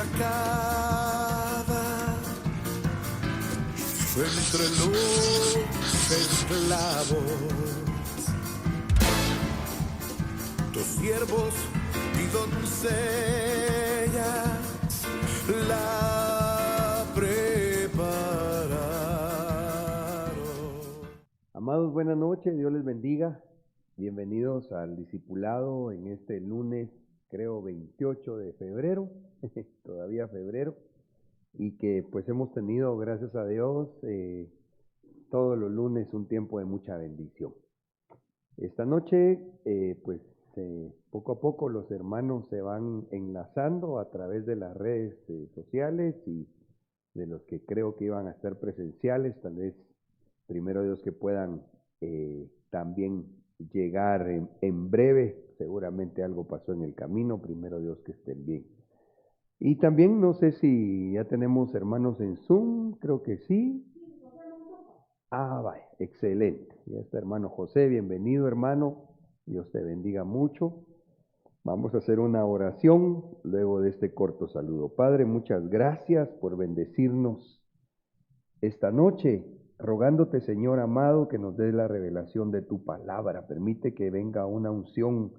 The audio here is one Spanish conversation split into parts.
destacada entre los esclavos, tus siervos y doncellas la prepararon. Amados, buenas noches, Dios les bendiga. Bienvenidos al discipulado en este lunes, creo 28 de febrero, todavía febrero, y que pues hemos tenido, gracias a Dios, todos los lunes un tiempo de mucha bendición. Esta noche, poco a poco los hermanos se van enlazando a través de las redes sociales y de los que creo que iban a estar presenciales, tal vez primero Dios que puedan también llegar en breve. Seguramente algo pasó en el camino, primero Dios que estén bien. Y también no sé si ya tenemos hermanos en Zoom, creo que sí. Vaya, excelente. Ya está hermano José, bienvenido hermano, Dios te bendiga mucho. Vamos a hacer una oración luego de este corto saludo. Padre, muchas gracias por bendecirnos esta noche, rogándote, Señor amado, que nos des la revelación de tu palabra. Permite que venga una unción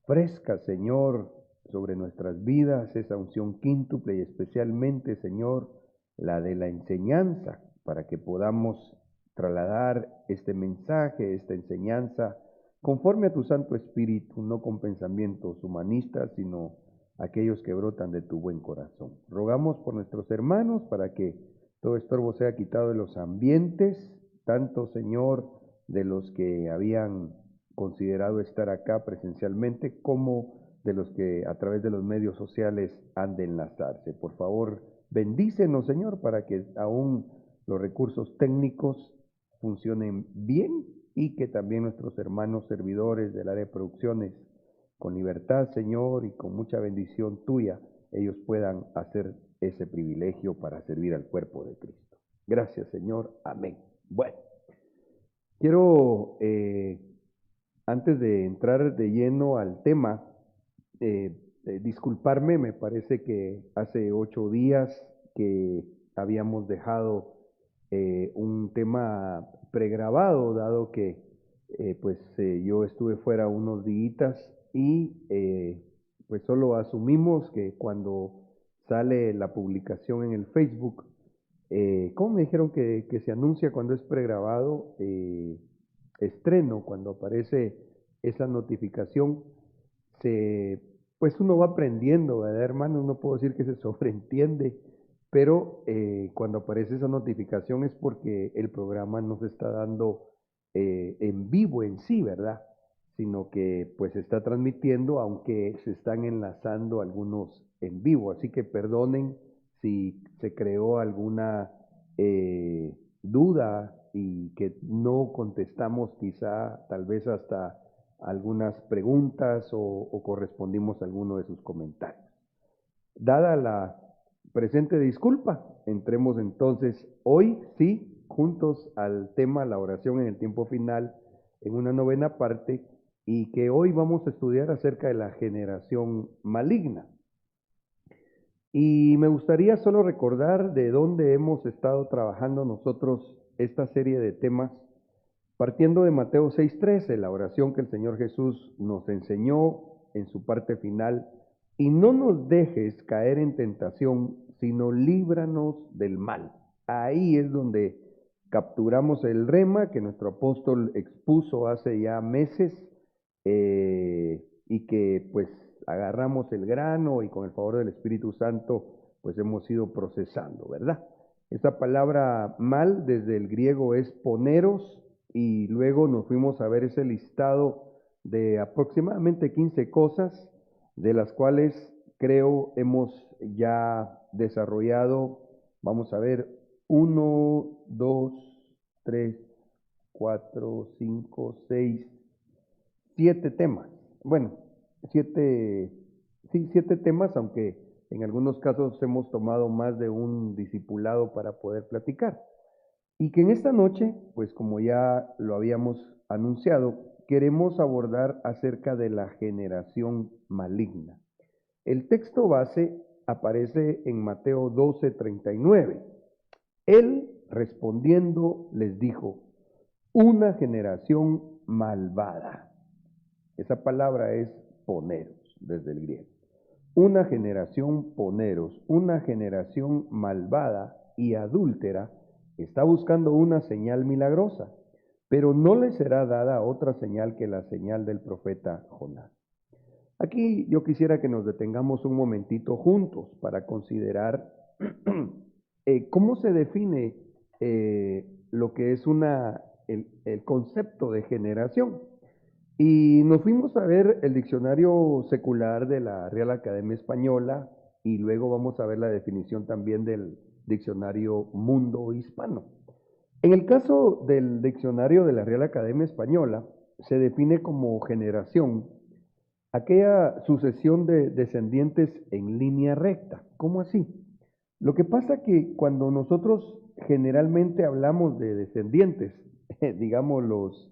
fresca, Señor, sobre nuestras vidas, esa unción quíntuple y especialmente, Señor, la de la enseñanza, para que podamos trasladar este mensaje, esta enseñanza, conforme a tu Santo Espíritu, no con pensamientos humanistas, sino aquellos que brotan de tu buen corazón. Rogamos por nuestros hermanos para que todo estorbo sea quitado de los ambientes, tanto, Señor, de los que habían considerado estar acá presencialmente, como de los que a través de los medios sociales han de enlazarse. Por favor, bendícenos, Señor, para que aún los recursos técnicos funcionen bien y que también nuestros hermanos servidores del área de producciones, con libertad, Señor, y con mucha bendición tuya, ellos puedan hacer ese privilegio para servir al cuerpo de Cristo. Gracias, Señor. Amén. Bueno, quiero, antes de entrar de lleno al tema, disculparme, me parece que hace 8 días que habíamos dejado un tema pregrabado, dado que yo estuve fuera unos días y pues solo asumimos que cuando sale la publicación en el Facebook, ¿cómo me dijeron que se anuncia cuando es pregrabado? Estreno, cuando aparece esa notificación, pues uno va aprendiendo, ¿verdad, hermanos? No puedo decir que se sobreentiende, pero cuando aparece esa notificación es porque el programa no se está dando en vivo en sí, ¿verdad? Sino que pues se está transmitiendo, aunque se están enlazando algunos en vivo. Así que perdonen si se creó alguna duda y que no contestamos quizá, tal vez hasta algunas preguntas o correspondimos a alguno de sus comentarios. Dada la presente disculpa, entremos entonces hoy sí juntos al tema la oración en el tiempo final en una novena parte, y que hoy vamos a estudiar acerca de la generación maligna. Y me gustaría solo recordar de dónde hemos estado trabajando nosotros esta serie de temas, partiendo de Mateo 6:13, la oración que el Señor Jesús nos enseñó en su parte final: y no nos dejes caer en tentación, sino líbranos del mal. Ahí es donde capturamos el rema que nuestro apóstol expuso hace ya meses, y que pues agarramos el grano y con el favor del Espíritu Santo pues hemos ido procesando, ¿verdad? Esta palabra mal desde el griego es poneros, y luego nos fuimos a ver ese listado de aproximadamente 15 cosas, de las cuales creo hemos ya desarrollado, vamos a ver, 1, 2, 3, 4, 5, 6, 7 temas. Bueno, 7 temas, aunque en algunos casos hemos tomado más de un discipulado para poder platicar. Y que en esta noche, pues como ya lo habíamos anunciado, queremos abordar acerca de la generación maligna. El texto base aparece en Mateo 12:39. Él respondiendo les dijo, una generación malvada. Esa palabra es poneros, desde el griego. Una generación poneros, una generación malvada y adúltera está buscando una señal milagrosa, pero no le será dada otra señal que la señal del profeta Jonás. Aquí yo quisiera que nos detengamos un momentito juntos para considerar cómo se define lo que es el concepto de generación. Y nos fuimos a ver el diccionario secular de la Real Academia Española y luego vamos a ver la definición también del diccionario Mundo Hispano. En el caso del diccionario de la Real Academia Española, se define como generación aquella sucesión de descendientes en línea recta. ¿Cómo así? Lo que pasa que cuando nosotros generalmente hablamos de descendientes, digamos los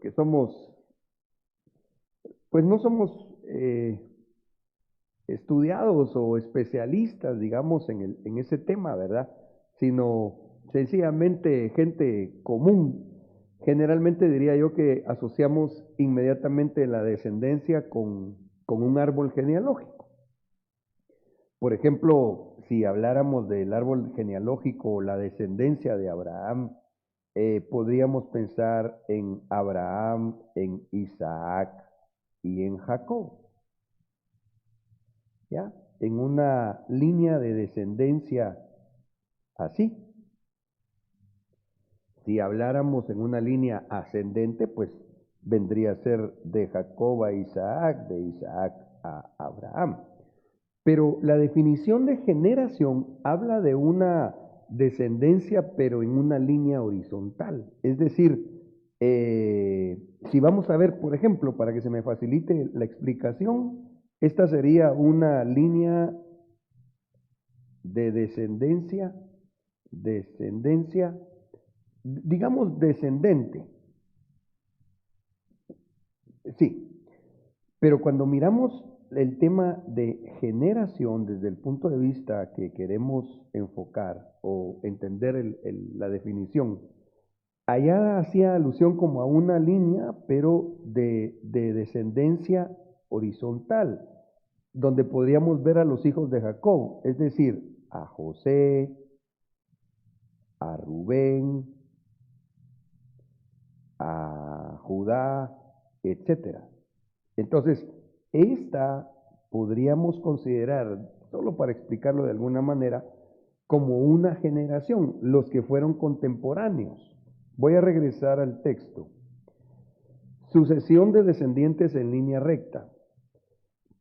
que somos, pues no somos estudiados o especialistas, digamos, en ese tema, ¿verdad? Sino sencillamente gente común. Generalmente diría yo que asociamos inmediatamente la descendencia con un árbol genealógico. Por ejemplo, si habláramos del árbol genealógico, la descendencia de Abraham, podríamos pensar en Abraham, en Isaac y en Jacob, ¿ya? En una línea de descendencia así. Si habláramos en una línea ascendente, pues vendría a ser de Jacob a Isaac, de Isaac a Abraham. Pero la definición de generación habla de una descendencia, pero en una línea horizontal. Es decir, si vamos a ver, por ejemplo, para que se me facilite la explicación, esta sería una línea de descendencia, digamos descendente. Sí, pero cuando miramos el tema de generación desde el punto de vista que queremos enfocar o entender la definición, allá hacía alusión como a una línea, pero de descendencia horizontal, donde podríamos ver a los hijos de Jacob, es decir, a José, a Rubén, a Judá, etcétera. Entonces, esta podríamos considerar, solo para explicarlo de alguna manera, como una generación, los que fueron contemporáneos. Voy a regresar al texto. Sucesión de descendientes en línea recta.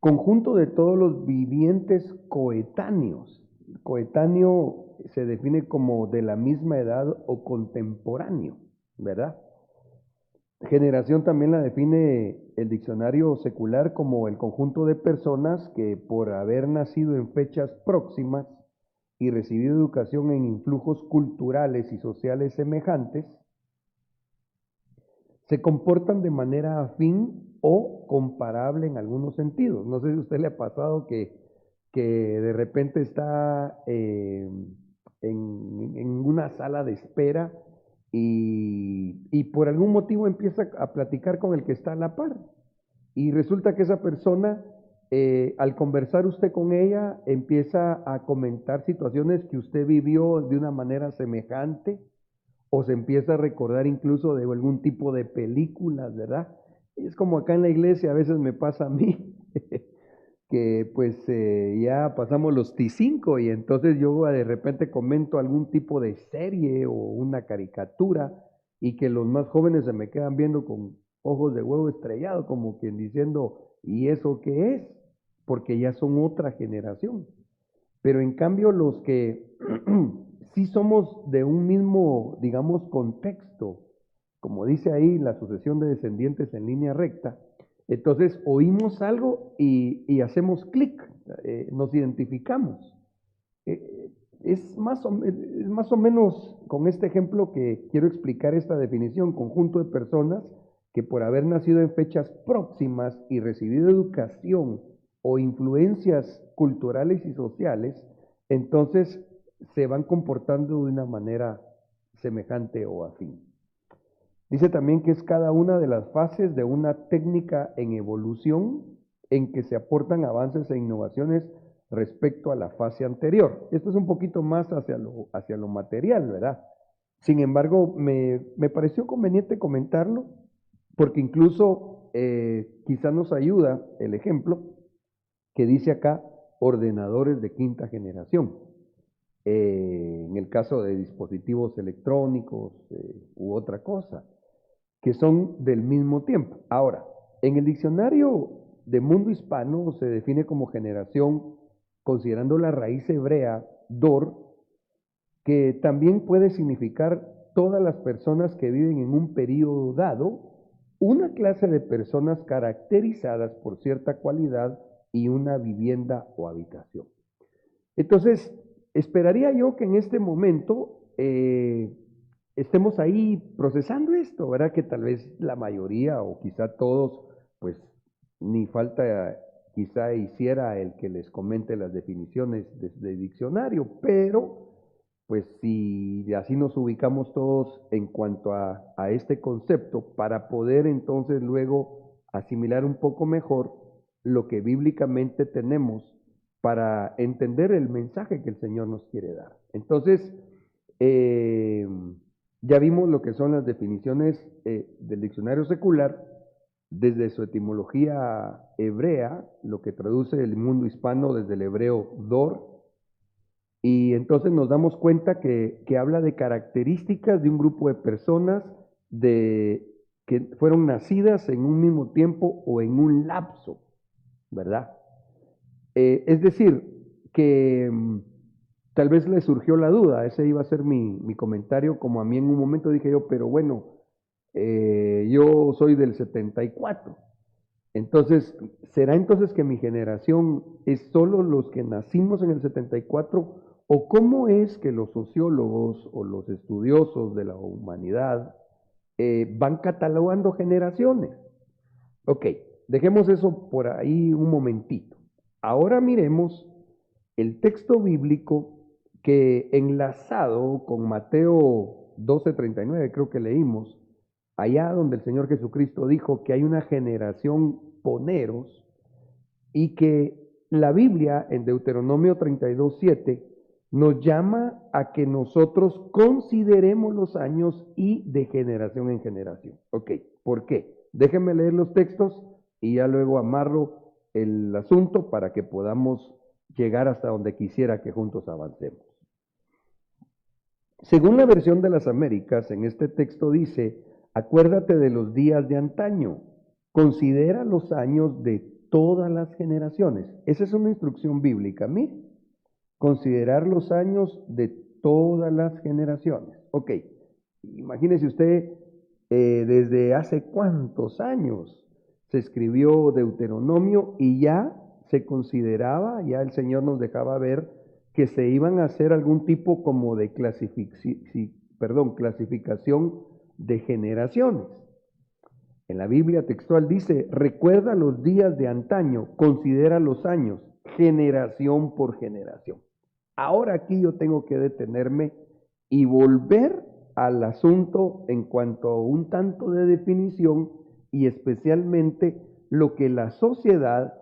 Conjunto de todos los vivientes coetáneos. Coetáneo se define como de la misma edad o contemporáneo, ¿verdad? Generación también la define el diccionario secular como el conjunto de personas que por haber nacido en fechas próximas y recibido educación en influjos culturales y sociales semejantes, se comportan de manera afín o comparable en algunos sentidos. No sé si a usted le ha pasado que de repente está en una sala de espera y por algún motivo empieza a platicar con el que está a la par. Y resulta que esa persona, al conversar usted con ella, empieza a comentar situaciones que usted vivió de una manera semejante, o se empieza a recordar incluso de algún tipo de películas, ¿verdad? Es como acá en la iglesia a veces me pasa a mí, que pues ya pasamos los T5 y entonces yo de repente comento algún tipo de serie o una caricatura y que los más jóvenes se me quedan viendo con ojos de huevo estrellado, como quien diciendo, ¿y eso qué es? Porque ya son otra generación. Pero en cambio los que sí somos de un mismo, digamos, contexto, como dice ahí la sucesión de descendientes en línea recta, entonces oímos algo y hacemos clic, nos identificamos. Es más o menos con este ejemplo que quiero explicar esta definición: conjunto de personas que por haber nacido en fechas próximas y recibido educación o influencias culturales y sociales, entonces se van comportando de una manera semejante o afín. Dice también que es cada una de las fases de una técnica en evolución en que se aportan avances e innovaciones respecto a la fase anterior. Esto es un poquito más hacia lo material, ¿verdad? Sin embargo, me pareció conveniente comentarlo porque incluso quizá nos ayuda el ejemplo que dice acá ordenadores de quinta generación. En el caso de dispositivos electrónicos u otra cosa, que son del mismo tiempo. Ahora, en el diccionario de Mundo Hispano se define como generación, considerando la raíz hebrea dor, que también puede significar todas las personas que viven en un periodo dado, una clase de personas caracterizadas por cierta cualidad y una vivienda o habitación. Entonces, esperaría yo que en este momento estemos ahí procesando esto, ¿verdad? Que tal vez la mayoría o quizá todos, pues ni falta quizá hiciera el que les comente las definiciones de diccionario, pero pues si así nos ubicamos todos en cuanto a este concepto, para poder entonces luego asimilar un poco mejor lo que bíblicamente tenemos para entender el mensaje que el Señor nos quiere dar. Entonces, ya vimos lo que son las definiciones del diccionario secular, desde su etimología hebrea, lo que traduce el mundo hispano desde el hebreo dor, y entonces nos damos cuenta que habla de características de un grupo de personas que fueron nacidas en un mismo tiempo o en un lapso, ¿verdad? Es decir, que tal vez le surgió la duda, ese iba a ser mi comentario, como a mí en un momento dije yo, pero bueno, yo soy del 74, entonces, ¿será entonces que mi generación es solo los que nacimos en el 74? ¿O cómo es que los sociólogos o los estudiosos de la humanidad van catalogando generaciones? Ok, dejemos eso por ahí un momentito. Ahora miremos el texto bíblico que enlazado con Mateo 12:39, creo que leímos, allá donde el Señor Jesucristo dijo que hay una generación poneros y que la Biblia en Deuteronomio 32:7 nos llama a que nosotros consideremos los años y de generación en generación. Ok, ¿por qué? Déjenme leer los textos y ya luego amarro el asunto para que podamos llegar hasta donde quisiera que juntos avancemos. Según la versión de las Américas, en este texto dice: acuérdate de los días de antaño, considera los años de todas las generaciones. Esa es una instrucción bíblica, mire, considerar los años de todas las generaciones. Ok, imagínese usted desde hace cuántos años se escribió Deuteronomio y ya se consideraba, ya el Señor nos dejaba ver que se iban a hacer algún tipo como de clasificación de generaciones. En la Biblia textual dice: recuerda los días de antaño, considera los años, generación por generación. Ahora aquí yo tengo que detenerme y volver al asunto en cuanto a un tanto de definición y especialmente lo que la sociedad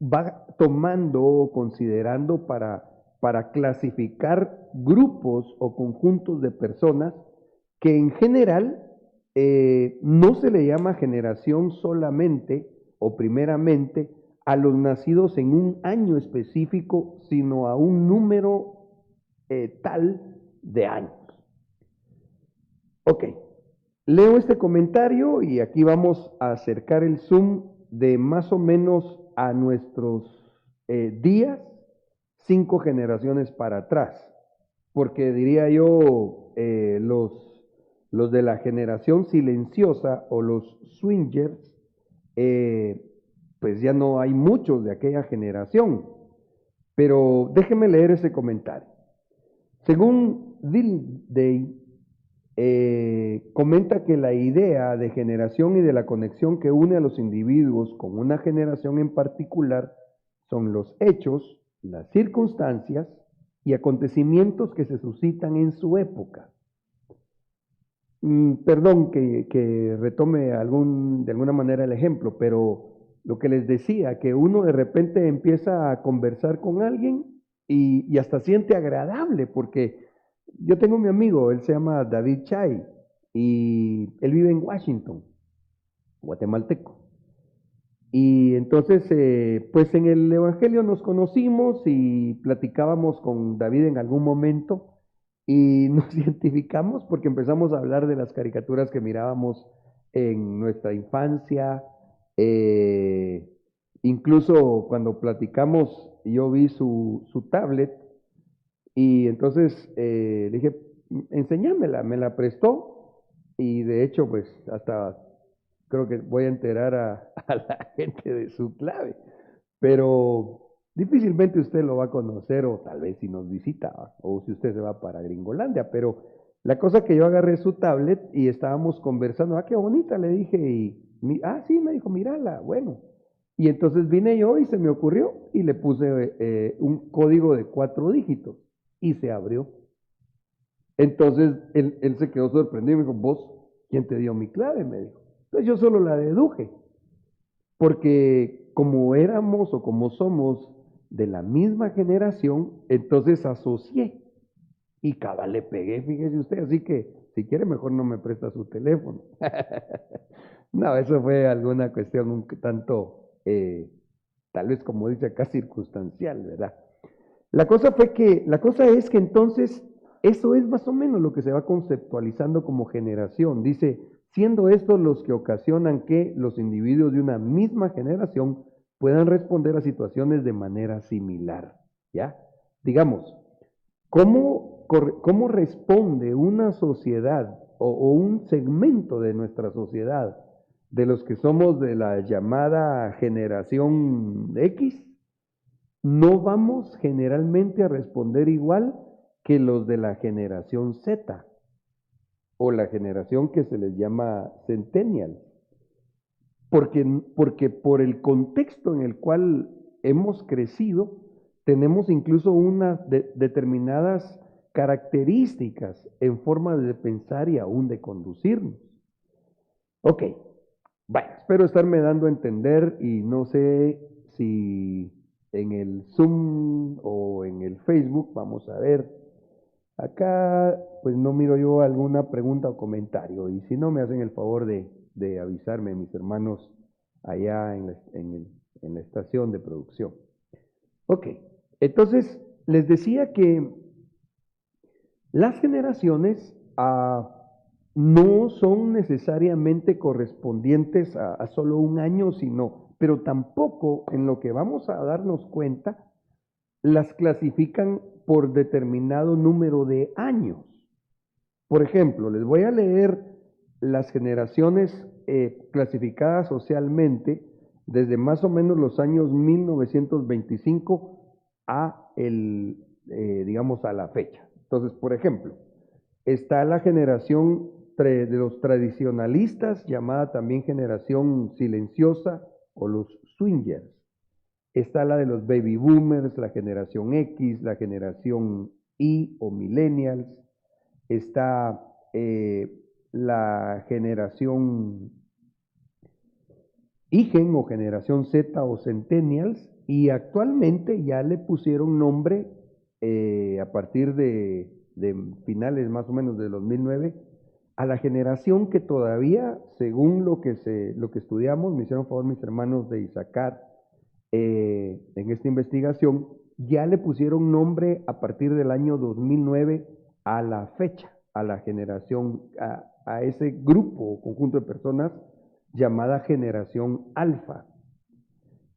va tomando o considerando para clasificar grupos o conjuntos de personas que en general no se le llama generación solamente o primeramente a los nacidos en un año específico, sino a un número tal de años. Ok, leo este comentario y aquí vamos a acercar el zoom de más o menos a nuestros días, 5 generaciones para atrás, porque diría yo los de la generación silenciosa o los swingers, pues ya no hay muchos de aquella generación. Pero déjenme leer ese comentario. Según Dilday, comenta que la idea de generación y de la conexión que une a los individuos con una generación en particular son los hechos, las circunstancias y acontecimientos que se suscitan en su época. Perdón que retome de alguna manera el ejemplo, pero lo que les decía, que uno de repente empieza a conversar con alguien y hasta siente agradable, porque yo tengo mi amigo, él se llama David Chay, y él vive en Washington, guatemalteco. Y entonces, pues en el Evangelio nos conocimos y platicábamos con David en algún momento y nos identificamos porque empezamos a hablar de las caricaturas que mirábamos en nuestra infancia. eh, Incluso cuando platicamos, yo vi su tablet y entonces le dije, enséñamela, me la prestó y de hecho, pues hasta creo que voy a enterar a la gente de su clave, pero difícilmente usted lo va a conocer o tal vez si nos visita o si usted se va para Gringolandia, pero la cosa que yo agarré su tablet y estábamos conversando, qué bonita, le dije, sí, me dijo, mírala, bueno. Y entonces vine yo y se me ocurrió y le puse un código de 4 dígitos y se abrió. Entonces él se quedó sorprendido y me dijo, ¿vos quién te dio mi clave? Me dijo. Entonces yo solo la deduje, porque como éramos o como somos de la misma generación, entonces asocié y cabal le pegué, fíjese usted, así que si quiere mejor no me presta su teléfono. No, eso fue alguna cuestión un tanto, tal vez como dice acá, circunstancial, ¿verdad? La cosa es que entonces eso es más o menos lo que se va conceptualizando como generación. Dice, siendo estos los que ocasionan que los individuos de una misma generación puedan responder a situaciones de manera similar. ¿Ya? Digamos, ¿cómo responde una sociedad o un segmento de nuestra sociedad de los que somos de la llamada generación X? No vamos generalmente a responder igual que los de la generación Z o la generación que se les llama Centennial, porque por el contexto en el cual hemos crecido, tenemos incluso unas determinadas características en forma de pensar y aún de conducirnos. Ok, bueno, espero estarme dando a entender y no sé si en el Zoom o en el Facebook, vamos a ver. Acá, pues no miro yo alguna pregunta o comentario, y si no, me hacen el favor de avisarme, mis hermanos, allá en la estación de producción. Ok, entonces les decía que las generaciones no son necesariamente correspondientes a solo un año, pero tampoco en lo que vamos a darnos cuenta, las clasifican por determinado número de años. Por ejemplo, les voy a leer las generaciones clasificadas socialmente desde más o menos los años 1925 digamos, a la fecha. Entonces, por ejemplo, está la generación de los tradicionalistas, llamada también generación silenciosa o los swingers. Está la de los baby boomers, la generación X, la generación Y o millennials. Está la generación Igen o generación Z o centennials. Y actualmente ya le pusieron nombre a partir de finales más o menos de 2009 a la generación que todavía, según lo que estudiamos, me hicieron favor mis hermanos de Isaacar, en esta investigación, ya le pusieron nombre a partir del año 2009 a la fecha, a la generación, a ese grupo o conjunto de personas llamada generación alfa.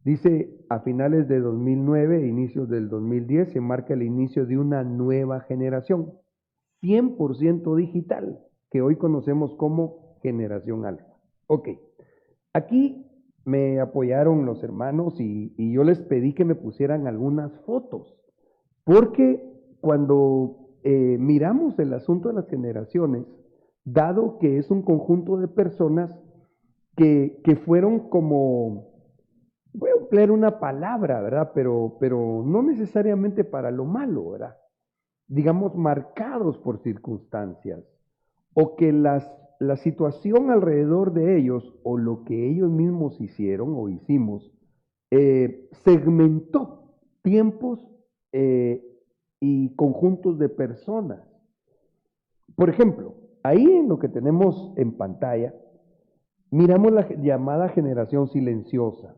Dice, a finales de 2009, inicios del 2010, se marca el inicio de una nueva generación, 100% digital, que hoy conocemos como generación alfa. Ok, aquí me apoyaron los hermanos y yo les pedí que me pusieran algunas fotos, porque cuando miramos el asunto de las generaciones, dado que es un conjunto de personas que fueron como, voy a emplear una palabra, ¿verdad? Pero no necesariamente para lo malo, ¿verdad? Digamos, marcados por circunstancias, o que la situación alrededor de ellos, o lo que ellos mismos hicieron o hicimos, segmentó tiempos eh, y conjuntos de personas. Por ejemplo, ahí en lo que tenemos en pantalla, miramos la llamada generación silenciosa,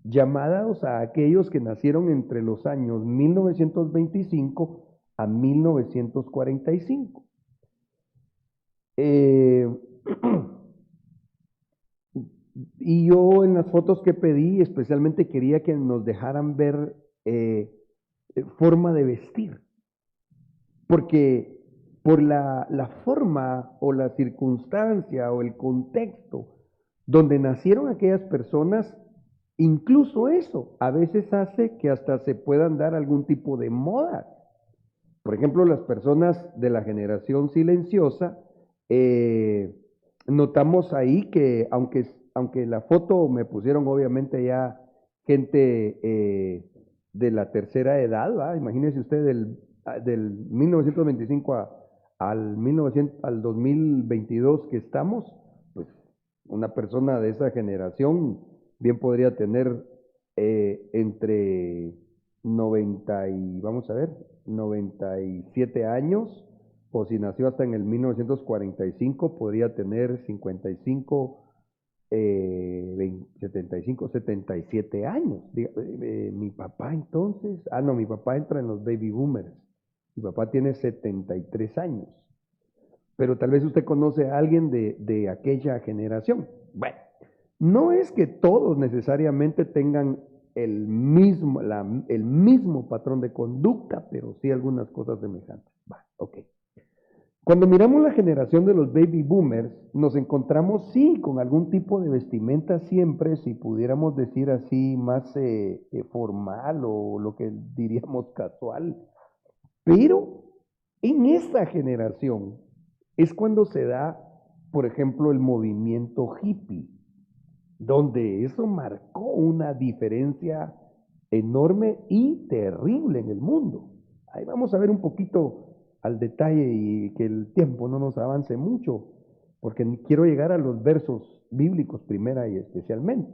llamados a aquellos que nacieron entre los años 1925 a 1945. Eh, y yo en las fotos que pedí, especialmente quería que nos dejaran ver forma de vestir, porque por la forma o la circunstancia o el contexto donde nacieron aquellas personas, incluso eso a veces hace que hasta se puedan dar algún tipo de moda. Por ejemplo, las personas de la generación silenciosa, eh, notamos ahí que aunque la foto me pusieron obviamente ya gente de la tercera edad, ¿va? Imagínense usted del 1925 al 2022 que estamos, pues una persona de esa generación bien podría tener entre 90 y, vamos a ver, 97 años, o si nació hasta en el 1945, podría tener 55, 75, 77 años. Mi papá entonces, no, mi papá entra en los baby boomers. Mi papá tiene 73 años. Pero tal vez usted conoce a alguien de aquella generación. Bueno, no es que todos necesariamente tengan el mismo patrón de conducta, pero sí algunas cosas semejantes. Ok. Cuando miramos la generación de los baby boomers, nos encontramos sí con algún tipo de vestimenta siempre, si pudiéramos decir así, más formal o lo que diríamos casual. Pero en esta generación es cuando se da, por ejemplo, el movimiento hippie, donde eso marcó una diferencia enorme y terrible en el mundo. Ahí vamos a ver un poquito al detalle y que el tiempo no nos avance mucho, porque quiero llegar a los versos bíblicos primera y especialmente.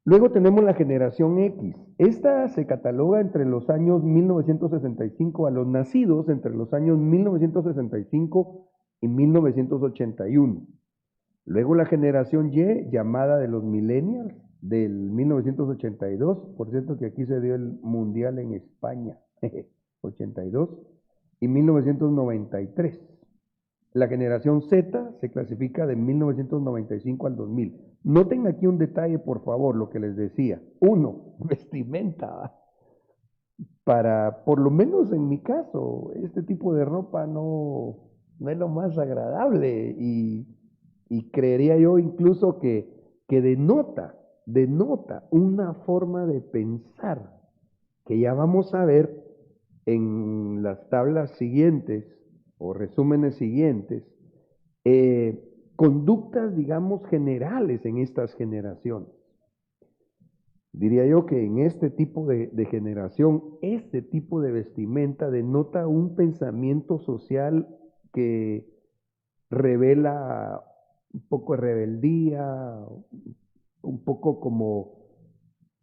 Luego tenemos la generación X. Esta se cataloga entre los años 1965 a los nacidos entre los años 1965 y 1981. Luego la generación Y, llamada de los millennials, del 1982, por cierto que aquí se dio el mundial en España, 82, y 1993. La generación Z se clasifica de 1995 al 2000. Noten aquí un detalle, por favor, lo que les decía. Uno, vestimenta. Para, por lo menos en mi caso, este tipo de ropa no es lo más agradable y creería yo incluso que denota una forma de pensar que ya vamos a ver en las tablas siguientes o resúmenes siguientes, conductas, digamos, generales en estas generaciones. Diría yo que en este tipo de generación, este tipo de vestimenta denota un pensamiento social que revela un poco de rebeldía, un poco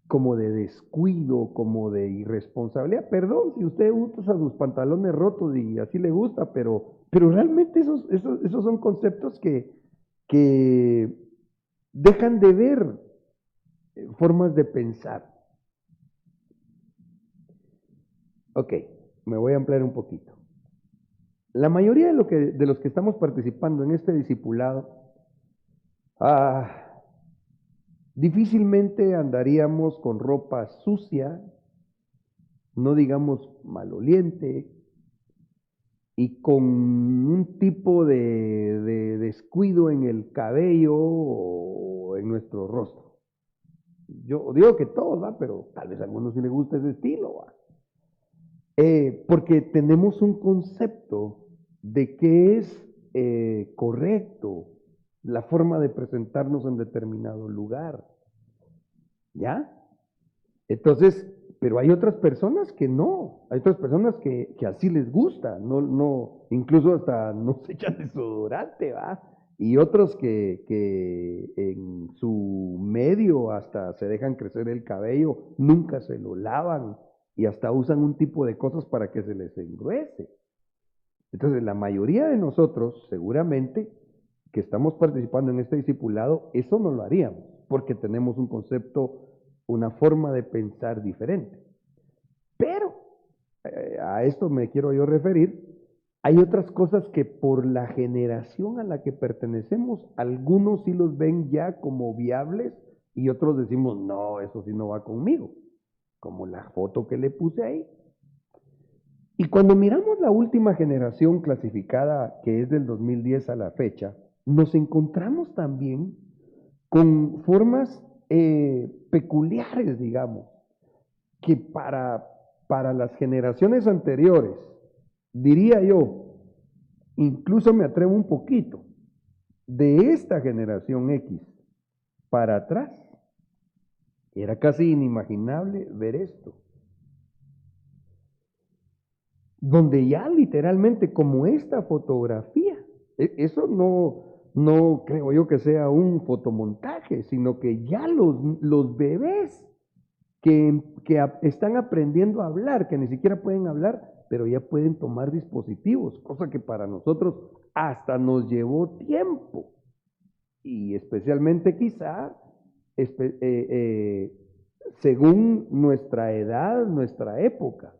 como de descuido, como de irresponsabilidad. Perdón si usted usa sus pantalones rotos y así le gusta, pero realmente esos son conceptos que dejan de ver formas de pensar. Ok, me voy a ampliar un poquito. La mayoría de los que estamos participando en este discipulado, difícilmente andaríamos con ropa sucia, no digamos maloliente, y con un tipo de descuido en el cabello o en nuestro rostro. Yo digo que todos, ¿va? Pero tal vez a algunos sí les gusta ese estilo, ¿va? Porque tenemos un concepto de qué es correcto, la forma de presentarnos en determinado lugar. ¿Ya? Entonces, pero hay otras personas que no, hay otras personas que así les gusta, incluso hasta no se echan desodorante, ¿va? Y otros que en su medio hasta se dejan crecer el cabello, nunca se lo lavan y hasta usan un tipo de cosas para que se les engruese. Entonces, la mayoría de nosotros, seguramente, que estamos participando en este discipulado, eso no lo haríamos, porque tenemos un concepto, una forma de pensar diferente. Pero, a esto me quiero yo referir, hay otras cosas que por la generación a la que pertenecemos, algunos sí los ven ya como viables y otros decimos, no, eso sí no va conmigo, como la foto que le puse ahí. Y cuando miramos la última generación clasificada, que es del 2010 a la fecha, nos encontramos también con formas peculiares, digamos, que para las generaciones anteriores, diría yo, incluso me atrevo un poquito, de esta generación X para atrás, era casi inimaginable ver esto. Donde ya literalmente como esta fotografía, eso no creo yo que sea un fotomontaje, sino que ya los bebés que están aprendiendo a hablar, que ni siquiera pueden hablar, pero ya pueden tomar dispositivos, cosa que para nosotros hasta nos llevó tiempo, y especialmente quizá según nuestra edad, nuestra época.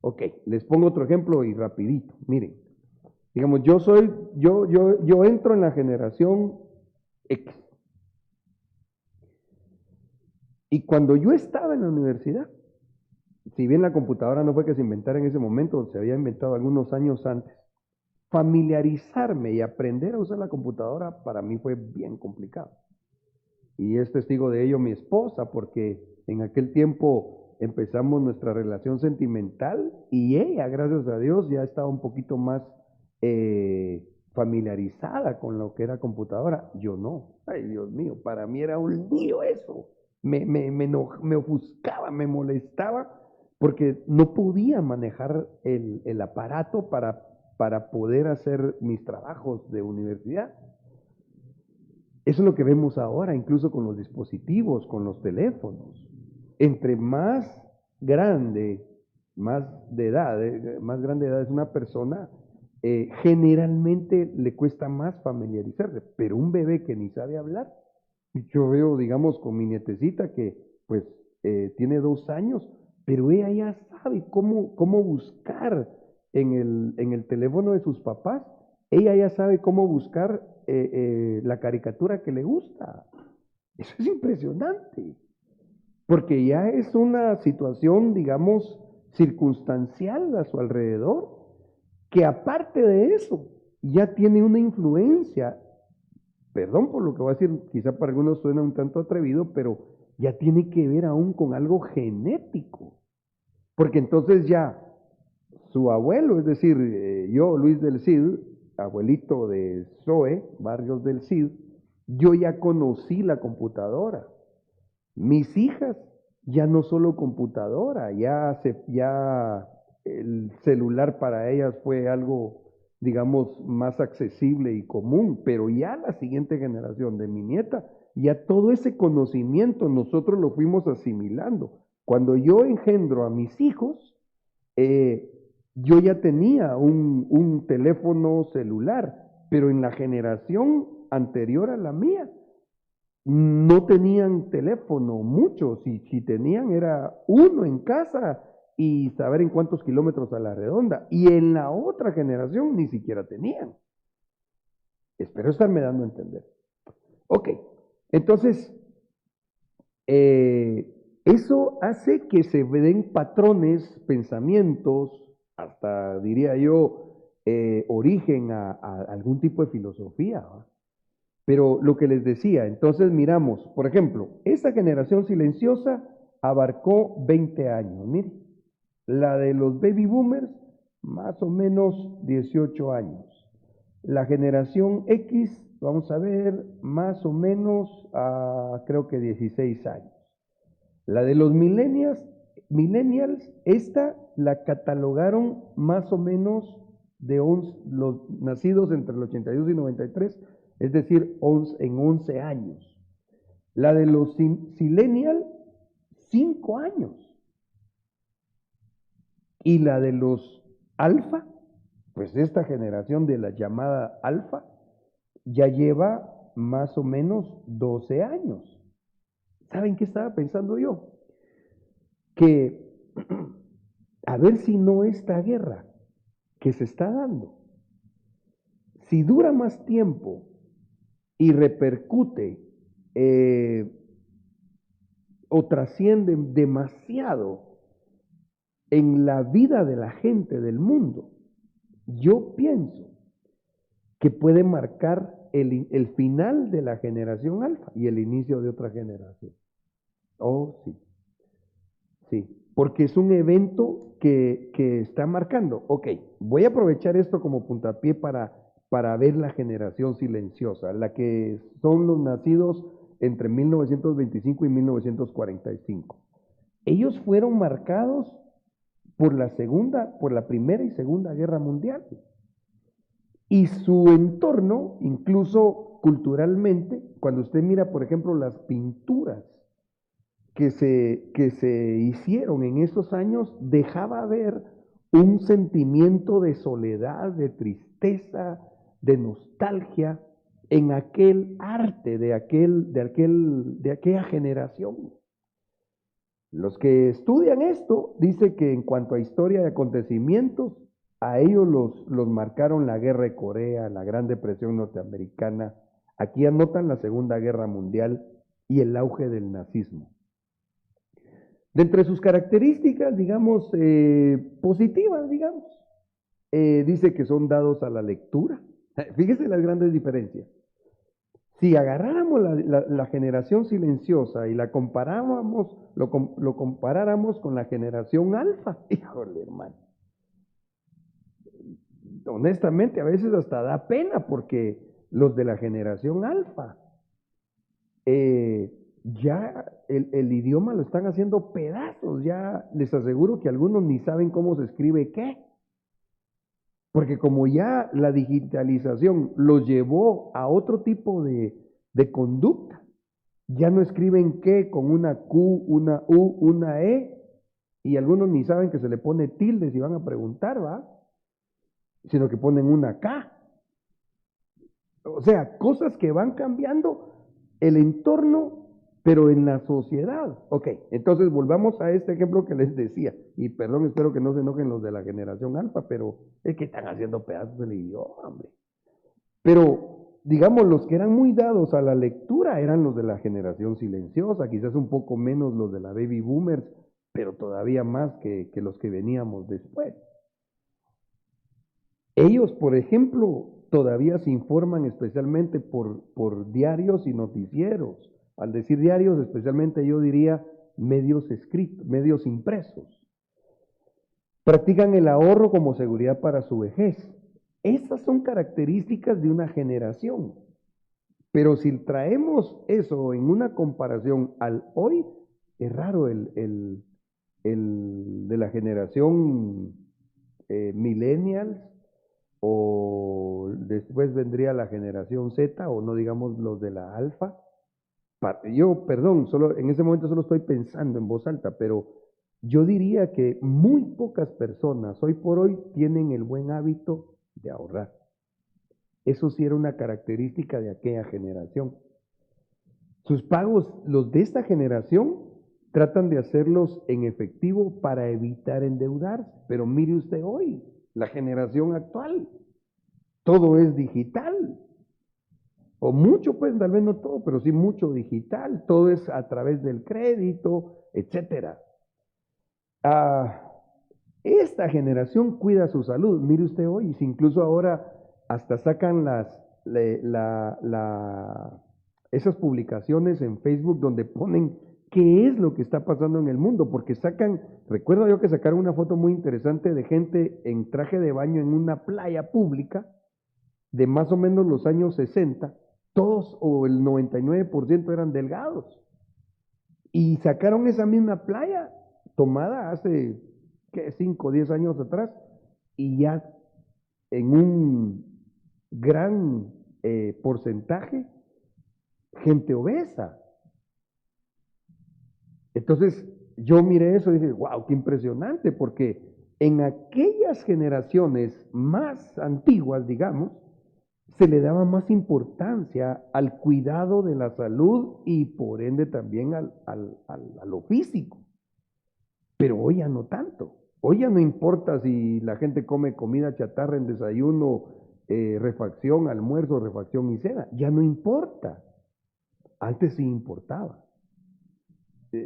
Ok, les pongo otro ejemplo y rapidito. Miren, digamos, yo entro en la generación X. Y cuando yo estaba en la universidad, si bien la computadora no fue que se inventara en ese momento, se había inventado algunos años antes, familiarizarme y aprender a usar la computadora para mí fue bien complicado. Y es testigo de ello mi esposa, porque en aquel tiempo empezamos nuestra relación sentimental y ella, gracias a Dios, ya estaba un poquito más familiarizada con lo que era computadora. Yo no. Ay, Dios mío, para mí era un lío eso. Me ofuscaba, me molestaba, porque no podía manejar el aparato para poder hacer mis trabajos de universidad. Eso es lo que vemos ahora, incluso con los dispositivos, con los teléfonos. Entre más grande, más grande de edad es una persona, generalmente le cuesta más familiarizarse. Pero un bebé que ni sabe hablar, yo veo, digamos, con mi nietecita que pues tiene 2 años, pero ella ya sabe cómo buscar en el teléfono de sus papás. Ella ya sabe cómo buscar la caricatura que le gusta. Eso es impresionante, porque ya es una situación, digamos, circunstancial a su alrededor, que aparte de eso, ya tiene una influencia, perdón por lo que voy a decir, quizá para algunos suena un tanto atrevido, pero ya tiene que ver aún con algo genético, porque entonces ya su abuelo, es decir, yo, Luis del Cid, abuelito de Zoe, Barrios del Cid, yo ya conocí la computadora. Mis hijas ya no solo computadora, ya el celular para ellas fue algo, digamos, más accesible y común, pero ya la siguiente generación de mi nieta, ya todo ese conocimiento nosotros lo fuimos asimilando. Cuando yo engendro a mis hijos, yo ya tenía un teléfono celular, pero en la generación anterior a la mía, no tenían teléfono, muchos, y si tenían era uno en casa y saber en cuántos kilómetros a la redonda, y en la otra generación ni siquiera tenían. Espero estarme dando a entender. Ok, entonces, eso hace que se den patrones, pensamientos, hasta diría yo, origen a algún tipo de filosofía, ¿va? Pero lo que les decía, entonces miramos, por ejemplo, esta generación silenciosa abarcó 20 años, mire, la de los baby boomers, más o menos 18 años. La generación X, vamos a ver, más o menos, creo que 16 años. La de los millennials, esta la catalogaron más o menos de los nacidos entre el 82 y 93, es decir, en 11 años. La de los silenial, 5 años. Y la de los alfa, pues esta generación de la llamada alfa, ya lleva más o menos 12 años. ¿Saben qué estaba pensando yo? Que a ver si no esta guerra que se está dando, si dura más tiempo y repercute o trasciende demasiado en la vida de la gente del mundo, yo pienso que puede marcar el final de la generación alfa y el inicio de otra generación. Oh, sí. Sí, porque es un evento que está marcando. Ok, voy a aprovechar esto como puntapié para ver la generación silenciosa, la que son los nacidos entre 1925 y 1945. Ellos fueron marcados por la Primera y Segunda Guerra Mundial. Y su entorno, incluso culturalmente, cuando usted mira, por ejemplo, las pinturas que se hicieron en esos años, dejaba ver un sentimiento de soledad, de tristeza, de nostalgia en aquel arte de aquella generación. Los que estudian esto dicen que en cuanto a historia de acontecimientos, a ellos los marcaron la Guerra de Corea, la Gran Depresión Norteamericana. Aquí anotan la Segunda Guerra Mundial y el auge del nazismo. De entre sus características, digamos, positivas, digamos, dice que son dados a la lectura. Fíjese las grandes diferencias. Si agarráramos la generación silenciosa y la comparáramos, lo comparáramos con la generación alfa, híjole, hermano. Honestamente, a veces hasta da pena porque los de la generación alfa, ya el idioma lo están haciendo pedazos, ya les aseguro que algunos ni saben cómo se escribe qué. Porque como ya la digitalización los llevó a otro tipo de conducta, ya no escriben qué con una Q, una U, una E, y algunos ni saben que se le pone tilde si van a preguntar, ¿va? Sino que ponen una K. O sea, cosas que van cambiando el entorno, pero en la sociedad. Ok, entonces volvamos a este ejemplo que les decía. Y perdón, espero que no se enojen los de la generación alfa, pero es que están haciendo pedazos del idioma, hombre. Pero, digamos, los que eran muy dados a la lectura eran los de la generación silenciosa, quizás un poco menos los de la baby boomers, pero todavía más que los que veníamos después. Ellos, por ejemplo, todavía se informan especialmente por diarios y noticieros. Al decir diarios, especialmente yo diría medios escritos, medios impresos. Practican el ahorro como seguridad para su vejez. Estas son características de una generación. Pero si traemos eso en una comparación al hoy, es raro el de la generación millennials, o después vendría la generación Z, o no digamos los de la alfa. Yo, perdón, en ese momento solo estoy pensando en voz alta, pero yo diría que muy pocas personas hoy por hoy tienen el buen hábito de ahorrar. Eso sí era una característica de aquella generación. Sus pagos, los de esta generación, tratan de hacerlos en efectivo para evitar endeudarse. Pero mire usted hoy, la generación actual, todo es digital. O mucho, pues, tal vez no todo, pero sí mucho digital. Todo es a través del crédito, etc. Esta generación cuida su salud. Mire usted hoy, si incluso ahora hasta sacan esas publicaciones en Facebook donde ponen qué es lo que está pasando en el mundo, porque recuerdo yo que sacaron una foto muy interesante de gente en traje de baño en una playa pública, de más o menos los años 60, todos o el 99% eran delgados. Y sacaron esa misma playa tomada hace, ¿qué? 5 o 10 años atrás, y ya en un gran porcentaje, gente obesa. Entonces, yo miré eso y dije, wow, qué impresionante, porque en aquellas generaciones más antiguas, digamos, se le daba más importancia al cuidado de la salud y por ende también a lo físico. Pero hoy ya no tanto. Hoy ya no importa si la gente come comida chatarra en desayuno, refacción, almuerzo, refacción y cena. Ya no importa. Antes sí importaba.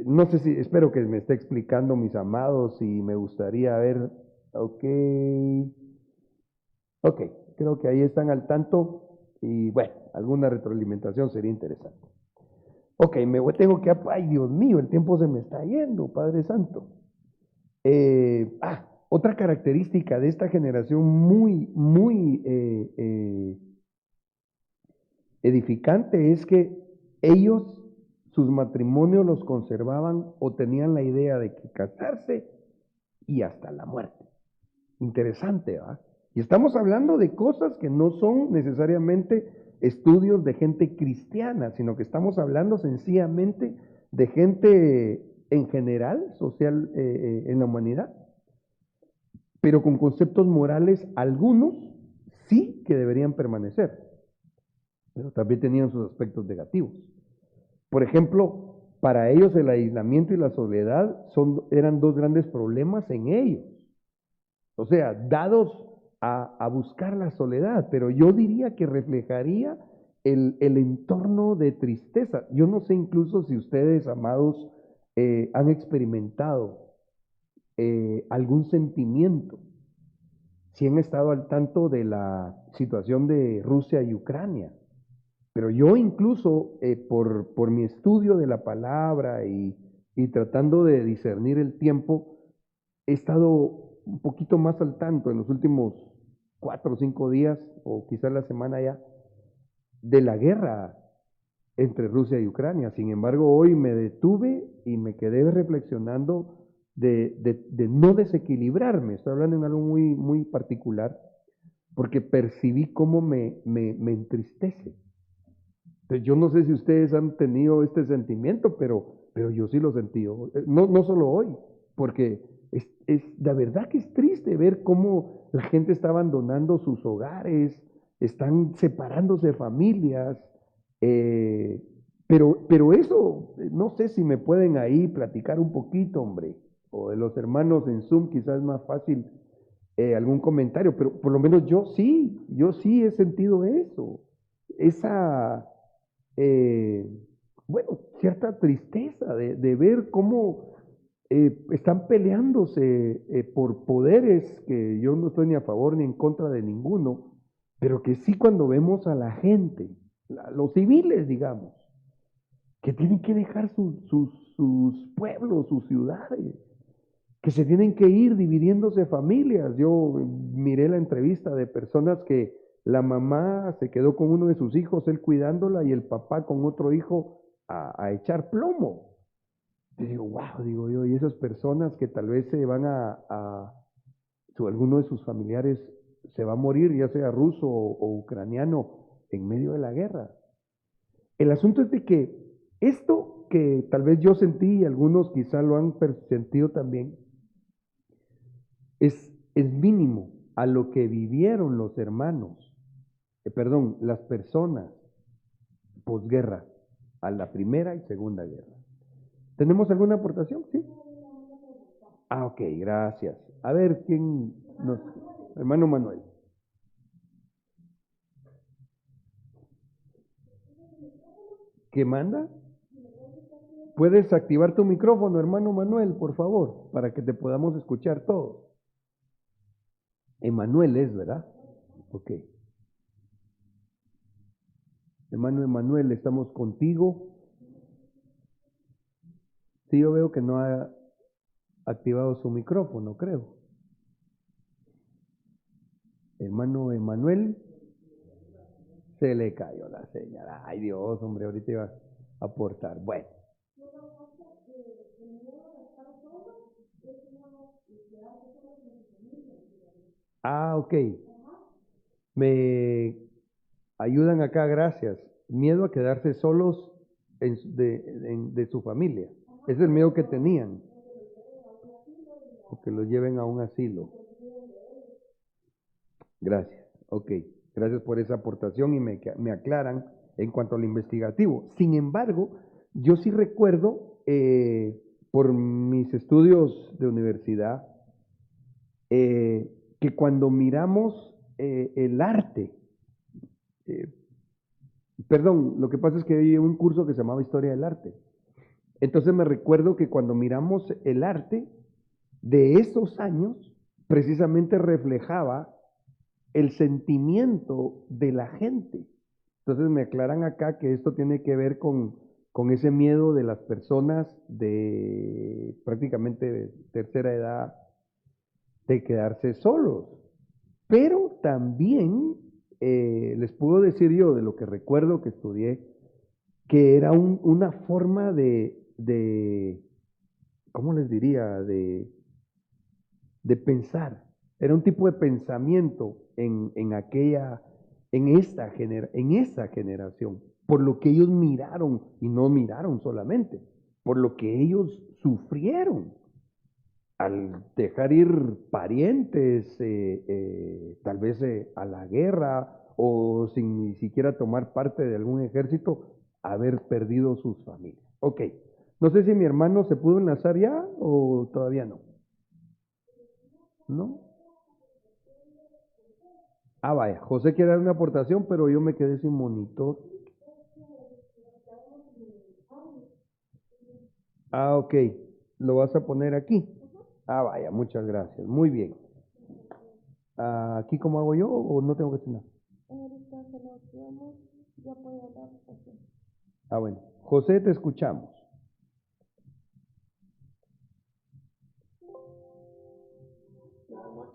No sé si, espero que me esté explicando, mis amados, y me gustaría ver, ok, ok, creo que ahí están al tanto y bueno, alguna retroalimentación sería interesante. Ok, tengo que, ay Dios mío, el tiempo se me está yendo, Padre Santo. Otra característica de esta generación muy edificante es que ellos, sus matrimonios los conservaban o tenían la idea de que casarse y hasta la muerte. Interesante, ¿va? Y estamos hablando de cosas que no son necesariamente estudios de gente cristiana, sino que estamos hablando sencillamente de gente en general, social, en la humanidad, pero con conceptos morales, algunos sí que deberían permanecer, pero también tenían sus aspectos negativos. Por ejemplo, para ellos el aislamiento y la soledad eran dos grandes problemas en ellos. O sea, dados a buscar la soledad, pero yo diría que reflejaría el entorno de tristeza. Yo no sé incluso si ustedes, amados, han experimentado algún sentimiento, si han estado al tanto de la situación de Rusia y Ucrania. Pero yo incluso, por mi estudio de la palabra y tratando de discernir el tiempo, he estado un poquito más al tanto en los últimos 4 o 5 días, o quizás la semana ya, de la guerra entre Rusia y Ucrania. Sin embargo, hoy me detuve y me quedé reflexionando de no desequilibrarme. Estoy hablando en algo muy particular, porque percibí cómo me entristece. Entonces, yo no sé si ustedes han tenido este sentimiento, pero yo sí lo sentí. No solo hoy, porque la verdad que es triste ver cómo la gente está abandonando sus hogares, están separándose de familias, pero eso, no sé si me pueden ahí platicar un poquito, hombre, o de los hermanos en Zoom, quizás es más fácil algún comentario, pero por lo menos yo sí he sentido eso, esa bueno, cierta tristeza de ver cómo están peleándose por poderes que yo no estoy ni a favor ni en contra de ninguno, pero que sí cuando vemos a la gente, los civiles, digamos, que tienen que dejar sus pueblos, sus ciudades, que se tienen que ir dividiéndose familias. Yo miré la entrevista de personas que la mamá se quedó con uno de sus hijos, él cuidándola, y el papá con otro hijo a echar plomo. Y digo, wow, digo yo, y esas personas que tal vez se van alguno de sus familiares se va a morir, ya sea ruso o ucraniano, en medio de la guerra. El asunto es de que esto que tal vez yo sentí y algunos quizá lo han sentido también, es mínimo a lo que vivieron los hermanos, las personas posguerra, a la Primera y Segunda Guerra. ¿Tenemos alguna aportación? Sí. Ok, gracias. A ver, ¿quién nos... Hermano Manuel. ¿Qué manda? ¿Puedes activar tu micrófono, hermano Manuel, por favor, para que te podamos escuchar todos? Emanuel es, ¿verdad? Ok. Hermano Emanuel, estamos contigo. Sí, yo veo que no ha activado su micrófono, creo. Hermano Emanuel. Se le cayó la señal. Ay, Dios, hombre, ahorita iba a aportar. Bueno. Ah, ok. Me ayudan acá, gracias. Miedo a quedarse solos de su familia. Ese es el miedo que tenían. O que los lleven a un asilo. Gracias. Ok. Gracias por esa aportación y me aclaran en cuanto al investigativo. Sin embargo, yo sí recuerdo, por mis estudios de universidad, que cuando miramos el arte, eh, perdón, lo que pasa es que yo llevé un curso que se llamaba Historia del Arte. Entonces me recuerdo que cuando miramos el arte de esos años, precisamente reflejaba el sentimiento de la gente. Entonces me aclaran acá que esto tiene que ver con ese miedo de las personas de prácticamente de tercera edad de quedarse solos. Pero también les puedo decir yo de lo que recuerdo que estudié, que era una forma ¿cómo les diría? De pensar. Era un tipo de pensamiento en esa generación, por lo que ellos miraron, y no miraron solamente, por lo que ellos sufrieron al dejar ir parientes, tal vez a la guerra, o sin ni siquiera tomar parte de algún ejército, haber perdido sus familias. Ok, no sé si mi hermano se pudo enlazar ya o todavía no. ¿No? Ah, vaya, José quiere dar una aportación, pero yo me quedé sin monitor. Ah, ok, lo vas a poner aquí. Ah, vaya, muchas gracias, muy bien. ¿Aquí cómo hago yo o no tengo que hacer nada? Ah, bueno, José, te escuchamos. Buenas noches.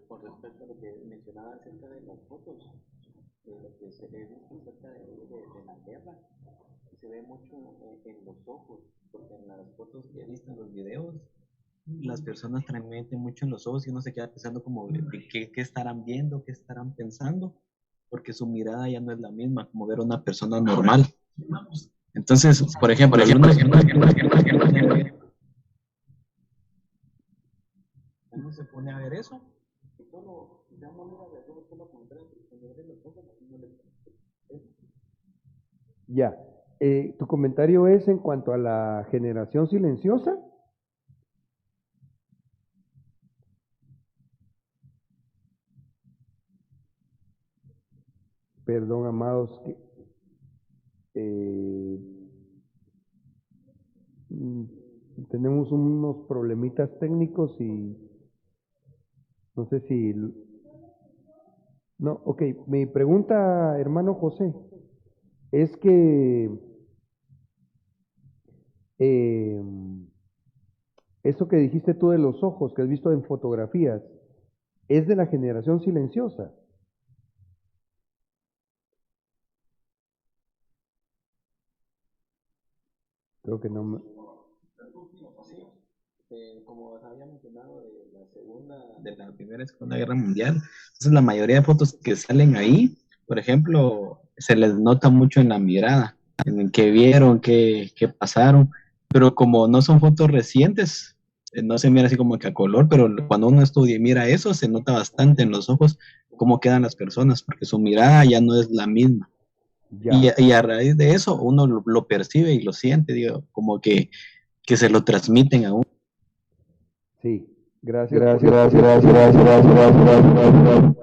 Por respecto a lo que mencionaba acerca de las fotos, de lo que se he visto acerca de la guerra, se ve mucho en los ojos, porque en las fotos que he visto en los videos, las personas transmiten mucho en los ojos y uno se queda pensando como de qué estarán viendo, qué estarán pensando, porque su mirada ya no es la misma como ver a una persona normal. Entonces, por ejemplo, uno se pone a ver eso y solo ya no mira de ojos, solo contraste, cuando abre los ojos no le. Ya, ¿tu comentario es en cuanto a la generación silenciosa? Perdón, amados, eh, mm, tenemos unos problemitas técnicos y no sé si... No, ok, mi pregunta, hermano José, es que eh, eso que dijiste tú de los ojos, que has visto en fotografías, ¿es de la generación silenciosa? Creo que no me... Sí, como os había mencionado de la Primera y Segunda Guerra Mundial, entonces la mayoría de fotos que salen ahí, por ejemplo, se les nota mucho en la mirada, en el que vieron, qué pasaron, pero como no son fotos recientes, no se mira así como que a color, pero cuando uno estudia y mira eso, se nota bastante en los ojos cómo quedan las personas, porque su mirada ya no es la misma. Ya, Y a raíz de eso uno lo percibe y lo siente, digo, como que se lo transmiten a uno. sí, gracias por eso.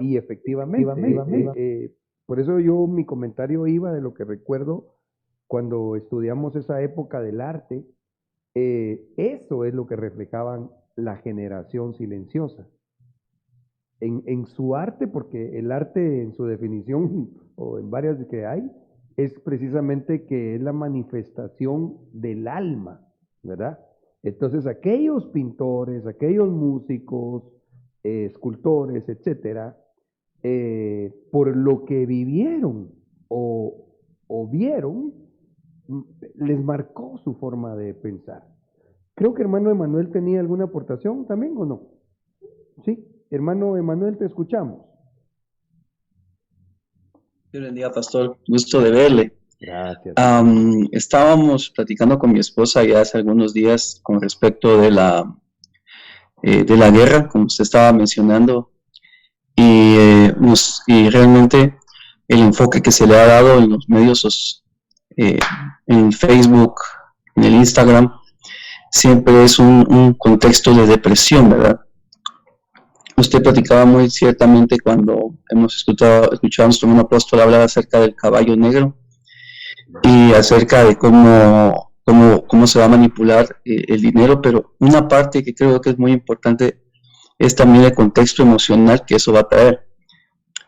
Y efectivamente, por eso yo mi comentario iba de lo que recuerdo cuando estudiamos esa época del arte, eso es lo que reflejaban la generación silenciosa. En su arte, porque el arte en su definición, o en varias que hay, es precisamente que es la manifestación del alma, ¿verdad? Entonces aquellos pintores, aquellos músicos, escultores, etcétera, por lo que vivieron o vieron, mm, les marcó su forma de pensar. Creo que hermano Emanuel tenía alguna aportación también, ¿o no? Sí, hermano Emanuel, te escuchamos. Dios bendiga, pastor. Gusto de verle. Gracias. Estábamos platicando con mi esposa ya hace algunos días con respecto de la guerra, como usted estaba mencionando, y realmente el enfoque que se le ha dado en los medios, eh, en Facebook, en el Instagram, siempre es un contexto de depresión, ¿verdad? Usted platicaba muy ciertamente cuando hemos escuchado a nuestro hermano apóstol hablar acerca del caballo negro y acerca de cómo se va a manipular el dinero, pero una parte que creo que es muy importante es también el contexto emocional que eso va a traer,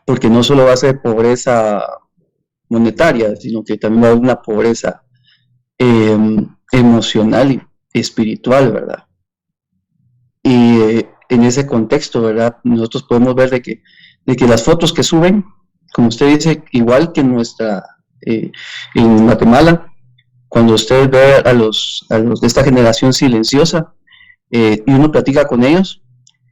porque no solo va a ser pobreza monetaria, sino que también va a haber una pobreza eh, emocional y espiritual, ¿verdad? Y en ese contexto, ¿verdad? Nosotros podemos ver de que las fotos que suben, como usted dice, igual que en Guatemala, cuando usted ve a los de esta generación silenciosa y uno platica con ellos,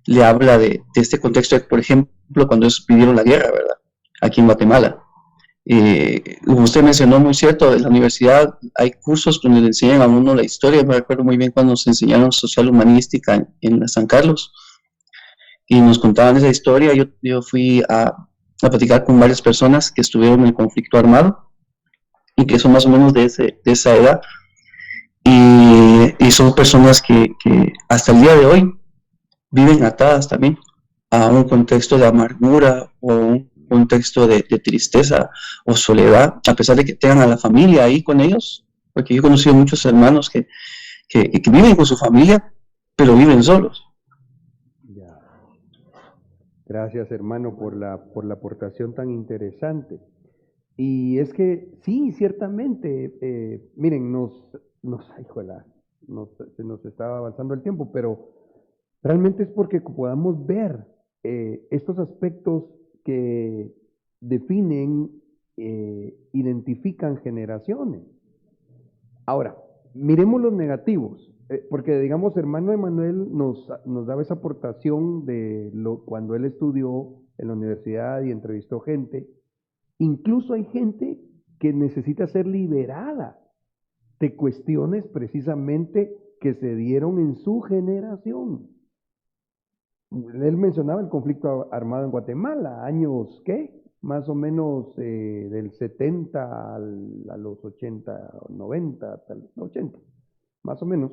le habla de este contexto, de, por ejemplo, cuando ellos pidieron la guerra, ¿verdad? Aquí en Guatemala. Como usted mencionó, muy cierto, en la universidad hay cursos donde le enseñan a uno la historia. Me recuerdo muy bien cuando nos enseñaron social humanística en San Carlos y nos contaban esa historia. Yo fui a platicar con varias personas que estuvieron en el conflicto armado y que son más o menos de esa edad. Y son personas que hasta el día de hoy viven atadas también a un contexto de amargura o un contexto de tristeza o soledad, a pesar de que tengan a la familia ahí con ellos, porque yo he conocido muchos hermanos que viven con su familia, pero viven solos. Ya. Gracias, hermano, por la aportación tan interesante. Y es que sí, ciertamente, miren, híjola, se nos estaba avanzando el tiempo, pero realmente es porque podamos ver estos aspectos que definen, identifican generaciones. Ahora, miremos los negativos, porque digamos, hermano Emanuel nos daba esa aportación de cuando él estudió en la universidad y entrevistó gente. Incluso hay gente que necesita ser liberada de cuestiones precisamente que se dieron en su generación. Él mencionaba el conflicto armado en Guatemala, años, ¿qué? Más o menos del 70 a los 80, 90, hasta los 80, más o menos.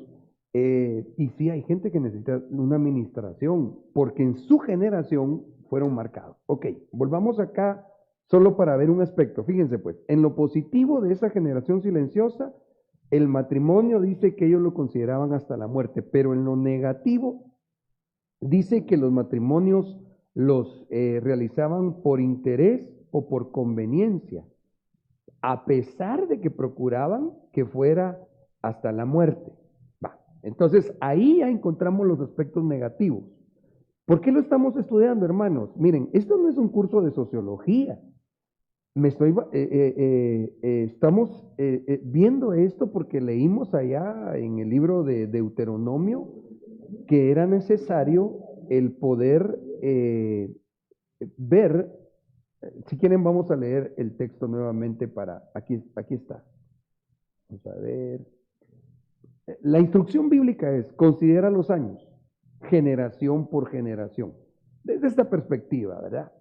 Y sí hay gente que necesita una administración, porque en su generación fueron marcados. Ok, volvamos acá solo para ver un aspecto. Fíjense pues, en lo positivo de esa generación silenciosa, el matrimonio dice que ellos lo consideraban hasta la muerte, pero en lo negativo dice que los matrimonios los realizaban por interés o por conveniencia, a pesar de que procuraban que fuera hasta la muerte. Va. Entonces, ahí ya encontramos los aspectos negativos. ¿Por qué lo estamos estudiando, hermanos? Miren, esto no es un curso de sociología. Estamos viendo esto porque leímos allá en el libro de Deuteronomio que era necesario el poder ver. Si quieren, vamos a leer el texto nuevamente aquí está. Vamos a ver. La instrucción bíblica es, considera los años, generación por generación, desde esta perspectiva, ¿verdad?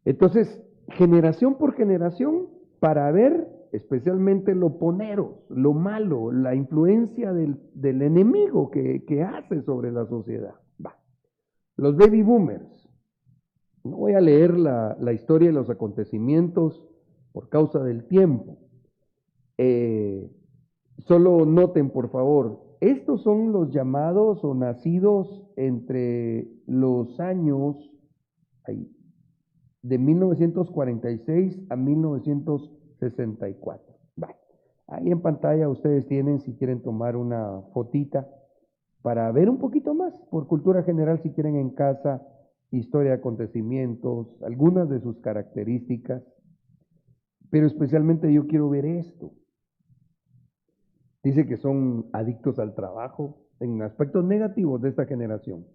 Entonces, generación por generación, para ver especialmente lo poneros, lo malo, la influencia del enemigo que hace sobre la sociedad. Va. Los baby boomers. No voy a leer la historia de los acontecimientos por causa del tiempo. Solo noten, por favor, estos son los llamados o nacidos entre los años de 1946 a 1964. Vale. Ahí en pantalla ustedes tienen, si quieren tomar una fotita, para ver un poquito más, por cultura general, si quieren en casa historia de acontecimientos, algunas de sus características, pero especialmente yo quiero ver esto. Dice que son adictos al trabajo en aspectos negativos de esta generación.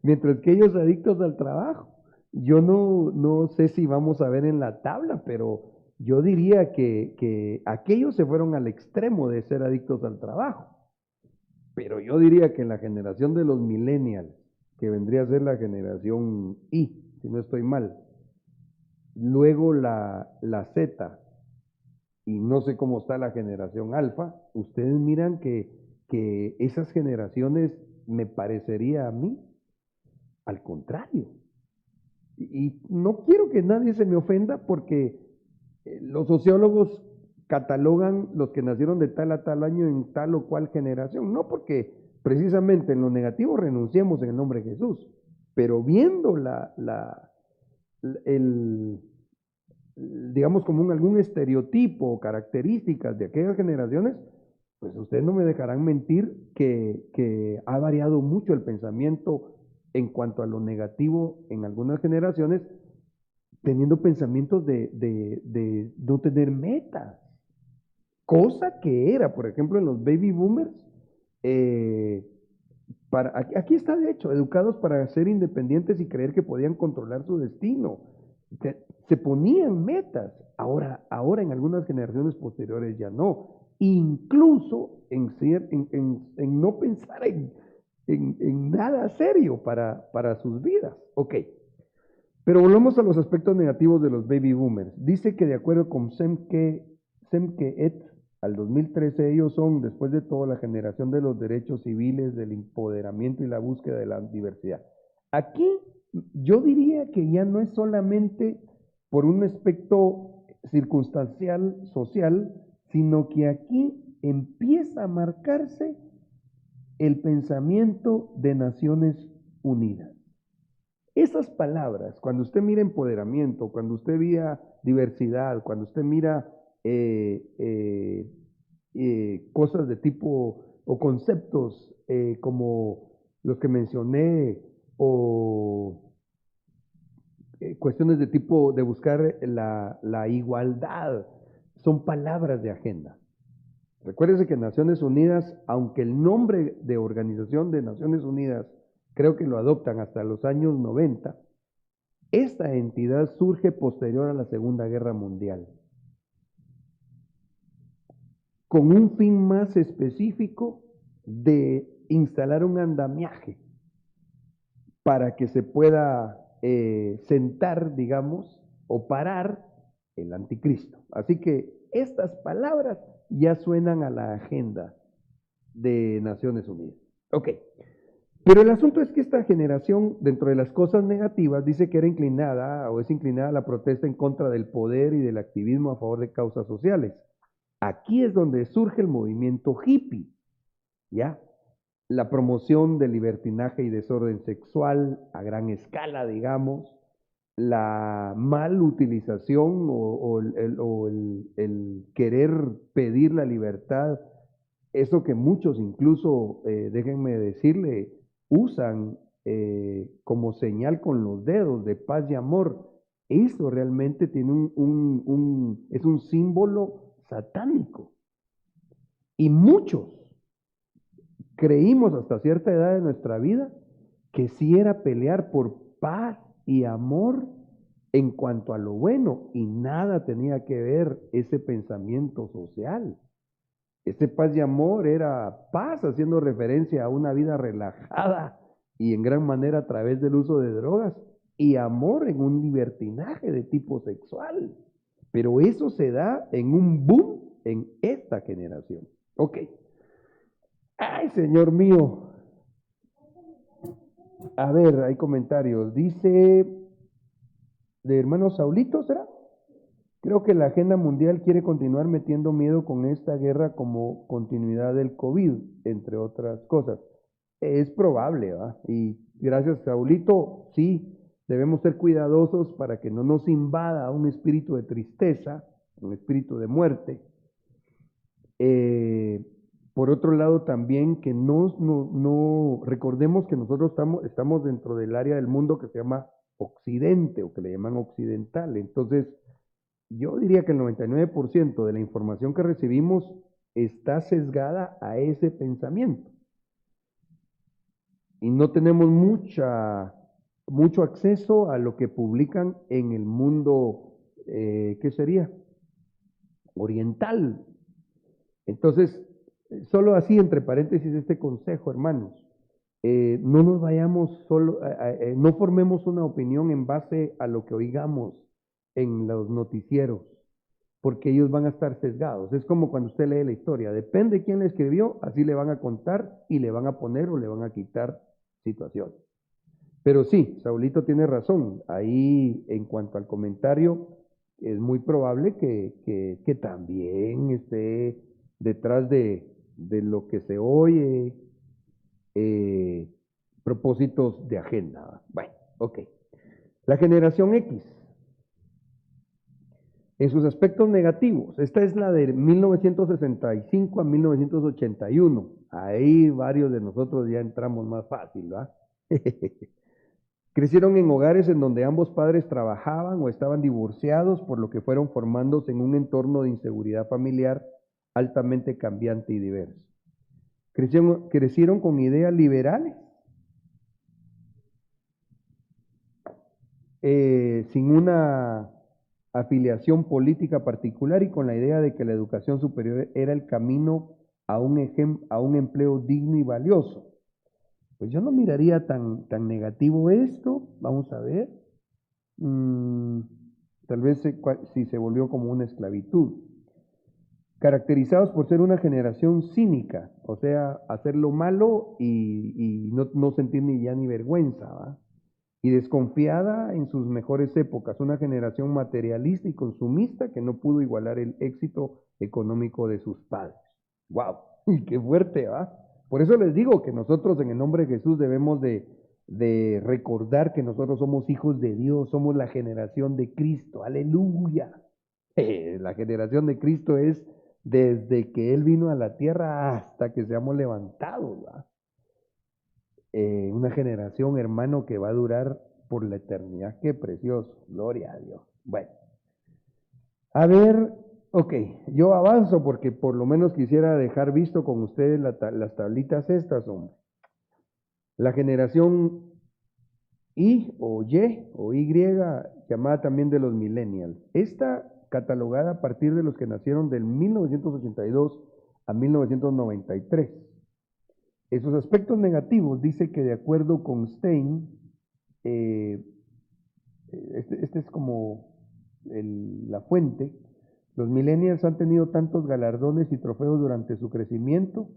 Mientras que ellos adictos al trabajo. Yo no sé si vamos a ver en la tabla, pero yo diría que aquellos se fueron al extremo de ser adictos al trabajo. Pero yo diría que en la generación de los millennials, que vendría a ser la generación Y, si no estoy mal, luego la Z, y no sé cómo está la generación alfa, ustedes miran que esas generaciones me parecería a mí al contrario. Y no quiero que nadie se me ofenda porque los sociólogos catalogan los que nacieron de tal a tal año en tal o cual generación, no porque precisamente en lo negativo renunciemos en el nombre de Jesús, pero viendo el, digamos, como algún estereotipo o características de aquellas generaciones, pues ustedes no me dejarán mentir que ha variado mucho el pensamiento en cuanto a lo negativo en algunas generaciones, teniendo pensamientos de no tener metas, cosa que era, por ejemplo, en los baby boomers, aquí está de hecho, educados para ser independientes y creer que podían controlar su destino. Se ponían metas, ahora en algunas generaciones posteriores ya no, incluso en no pensar en nada serio para sus vidas. Ok, pero volvamos a los aspectos negativos de los baby boomers. Dice que de acuerdo con Semke et al 2013, ellos son, después de todo, la generación de los derechos civiles, del empoderamiento y la búsqueda de la diversidad. Aquí yo diría que ya no es solamente por un aspecto circunstancial, social, sino que aquí empieza a marcarse el pensamiento de Naciones Unidas. Esas palabras, cuando usted mira empoderamiento, cuando usted mira diversidad, cuando usted mira cosas de tipo o conceptos como los que mencioné o cuestiones de tipo de buscar la igualdad, son palabras de agenda. Recuérdese que Naciones Unidas, aunque el nombre de Organización de Naciones Unidas creo que lo adoptan hasta los años 90, esta entidad surge posterior a la Segunda Guerra Mundial, con un fin más específico de instalar un andamiaje para que se pueda sentar, digamos, o parar el anticristo. Así que estas palabras ya suenan a la agenda de Naciones Unidas. Ok, pero el asunto es que esta generación, dentro de las cosas negativas, dice que era inclinada o es inclinada a la protesta en contra del poder y del activismo a favor de causas sociales. Aquí es donde surge el movimiento hippie, ¿ya? La promoción del libertinaje y desorden sexual a gran escala, digamos, la mal utilización o el querer pedir la libertad, eso que muchos incluso, déjenme decirle, usan como señal con los dedos de paz y amor, eso realmente tiene es un símbolo satánico. Y muchos creímos hasta cierta edad de nuestra vida que sí era pelear por paz y amor en cuanto a lo bueno, y nada tenía que ver ese pensamiento social. Ese paz y amor era paz, haciendo referencia a una vida relajada y en gran manera a través del uso de drogas, y amor en un libertinaje de tipo sexual. Pero eso se da en un boom en esta generación. Ok. Ay, Señor mío. A ver, hay comentarios. Dice, de hermano Saulito, ¿será? Creo que la agenda mundial quiere continuar metiendo miedo con esta guerra como continuidad del COVID, entre otras cosas. Es probable, ¿va? Y gracias, Saulito, sí, debemos ser cuidadosos para que no nos invada un espíritu de tristeza, un espíritu de muerte, por otro lado también que no recordemos que nosotros estamos dentro del área del mundo que se llama Occidente o que le llaman occidental. Entonces, yo diría que el 99% de la información que recibimos está sesgada a ese pensamiento. Y no tenemos mucho acceso a lo que publican en el mundo, ¿qué sería? Oriental. Entonces, solo así, entre paréntesis, este consejo, hermanos, no nos vayamos no formemos una opinión en base a lo que oigamos en los noticieros, porque ellos van a estar sesgados. Es como cuando usted lee la historia, depende de quién la escribió, así le van a contar y le van a poner o le van a quitar situaciones. Pero sí, Saulito tiene razón, ahí en cuanto al comentario, es muy probable que también esté detrás de lo que se oye, propósitos de agenda. Bueno, ok. La generación X, en sus aspectos negativos, esta es la de 1965 a 1981. Ahí varios de nosotros ya entramos más fácil, ¿va? Crecieron en hogares en donde ambos padres trabajaban o estaban divorciados, por lo que fueron formándose en un entorno de inseguridad familiar altamente cambiante y diverso. Crecieron con ideas liberales, sin una afiliación política particular y con la idea de que la educación superior era el camino a un empleo digno y valioso. Pues yo no miraría tan negativo esto. Vamos a ver. Tal vez si se volvió como una esclavitud. Caracterizados por ser una generación cínica, o sea, hacer lo malo y no sentir ni ya ni vergüenza, ¿va? Y desconfiada en sus mejores épocas, una generación materialista y consumista que no pudo igualar el éxito económico de sus padres. ¡Wow! Y qué fuerte, ¿va? Por eso les digo que nosotros en el nombre de Jesús debemos de recordar que nosotros somos hijos de Dios, somos la generación de Cristo. ¡Aleluya! La generación de Cristo es desde que Él vino a la tierra hasta que seamos levantados, ¿va? Una generación, hermano, que va a durar por la eternidad. Qué precioso, gloria a Dios. Bueno, a ver, ok, yo avanzo porque por lo menos quisiera dejar visto con ustedes las tablitas estas, hombre. La generación Y o Y, llamada también de los millennials. Esta catalogada a partir de los que nacieron del 1982 a 1993. En sus aspectos negativos, dice que de acuerdo con Stein, este es como la fuente, los millennials han tenido tantos galardones y trofeos durante su crecimiento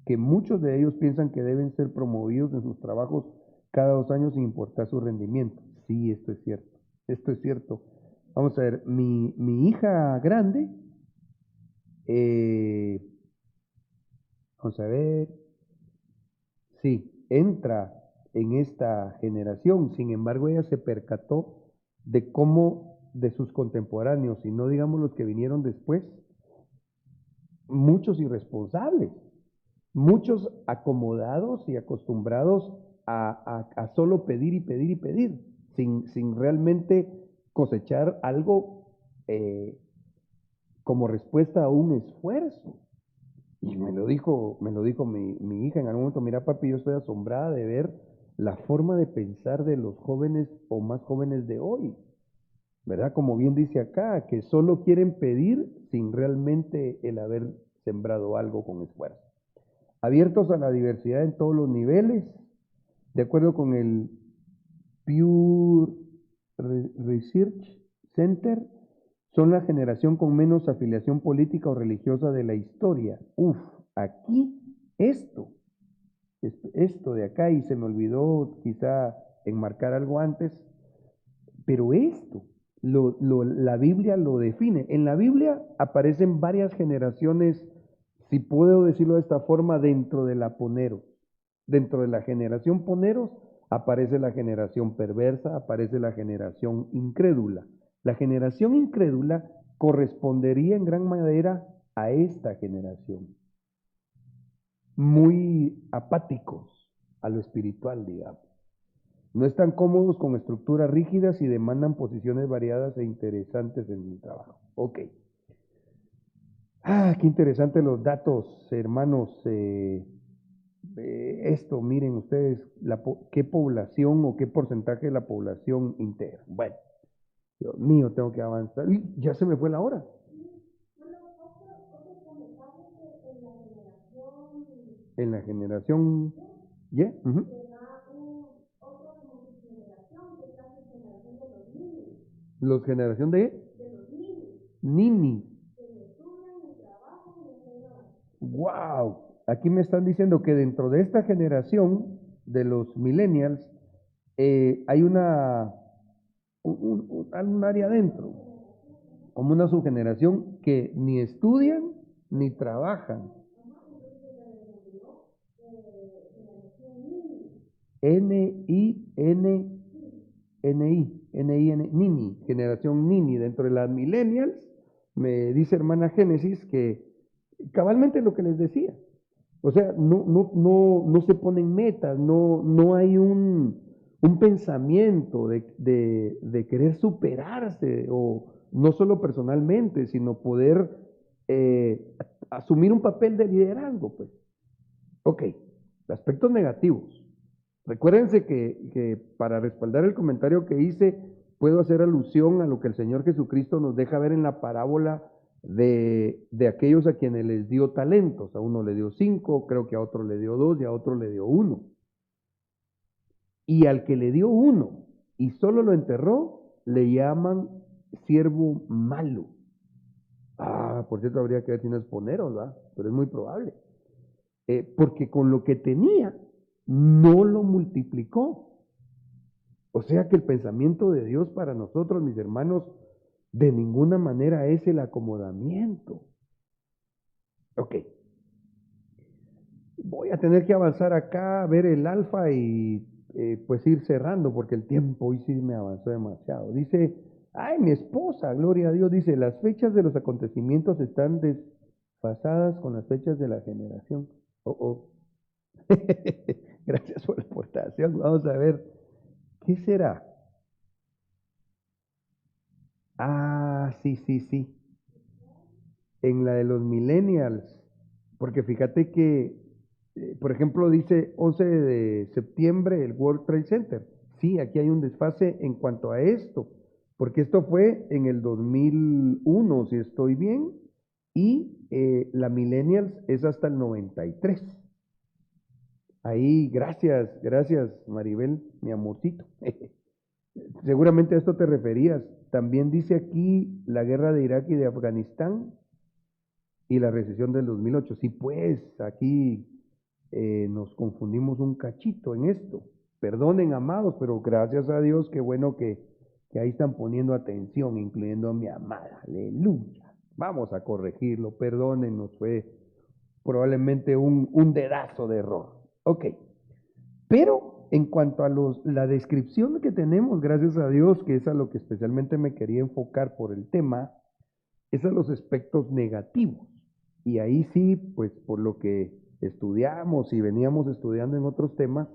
que muchos de ellos piensan que deben ser promovidos en sus trabajos cada 2 años sin importar su rendimiento. Sí, esto es cierto, esto es cierto. Vamos a ver, mi hija grande, vamos a ver, sí, entra en esta generación. Sin embargo, ella se percató de cómo de sus contemporáneos, y no digamos los que vinieron después, muchos irresponsables, muchos acomodados y acostumbrados a solo pedir y pedir y pedir, sin realmente cosechar algo como respuesta a un esfuerzo. Y me lo dijo mi hija en algún momento: mira, papi, yo estoy asombrada de ver la forma de pensar de los jóvenes o más jóvenes de hoy, ¿verdad? Como bien dice acá, que solo quieren pedir sin realmente el haber sembrado algo con esfuerzo. Abiertos a la diversidad en todos los niveles, de acuerdo con el Pew Research Center, son la generación con menos afiliación política o religiosa de la historia. Aquí esto de acá, y se me olvidó quizá enmarcar algo antes, pero esto, la Biblia lo define. En la Biblia aparecen varias generaciones, si puedo decirlo de esta forma, dentro de la Poneros. Dentro de la generación Poneros aparece la generación perversa, aparece la generación incrédula. La generación incrédula correspondería en gran manera a esta generación. muy apáticos a lo espiritual, digamos. No están cómodos con estructuras rígidas y demandan posiciones variadas e interesantes en el trabajo. Ok. Qué interesantes los datos, hermanos. Esto, miren ustedes, qué población o qué porcentaje de la población integra. Bueno, Dios mío, tengo que avanzar. Uy, ya se me fue la hora. En la generación, ¿ya? Ujú. Los generación de Nini. Wow. Aquí me están diciendo que dentro de esta generación de los millennials hay un área adentro, como una subgeneración que ni estudian ni trabajan. Nini, generación Nini. Dentro de las millennials, me dice hermana Génesis que cabalmente lo que les decía. O sea, no se ponen metas, no hay un pensamiento de querer superarse, o no solo personalmente, sino poder asumir un papel de liderazgo, pues. Ok, aspectos negativos. Recuérdense que para respaldar el comentario que hice, puedo hacer alusión a lo que el Señor Jesucristo nos deja ver en la parábola de aquellos a quienes les dio talentos. A uno le dio 5, creo que a otro le dio 2 y a otro le dio 1. Y al que le dio 1 y solo lo enterró, le llaman siervo malo. Por cierto, habría que ver si no es poneros, ¿verdad? Pero es muy probable. Porque con lo que tenía, no lo multiplicó. O sea que el pensamiento de Dios para nosotros, mis hermanos, de ninguna manera es el acomodamiento. Ok. Voy a tener que avanzar acá, ver el alfa y pues ir cerrando, porque el tiempo hoy sí me avanzó demasiado. Dice, mi esposa, gloria a Dios, dice, las fechas de los acontecimientos están desfasadas con las fechas de la generación. Gracias por la aportación. Vamos a ver, ¿qué será? Sí. En la de los millennials, porque fíjate que, por ejemplo, dice 11 de septiembre el World Trade Center. Sí, aquí hay un desfase en cuanto a esto, porque esto fue en el 2001, si estoy bien, y la millennials es hasta el 93. Ahí, gracias Maribel, mi amorcito. Seguramente a esto te referías. También dice aquí la guerra de Irak y de Afganistán y la recesión del 2008. Sí, pues aquí nos confundimos un cachito en esto. Perdonen, amados, pero gracias a Dios, qué bueno que ahí están poniendo atención, incluyendo a mi amada. Aleluya. Vamos a corregirlo, perdónennos, fue probablemente un dedazo de error. Ok, pero en cuanto a la descripción que tenemos, gracias a Dios, que es a lo que especialmente me quería enfocar por el tema, es a los aspectos negativos. Y ahí sí, pues por lo que estudiamos y veníamos estudiando en otros temas,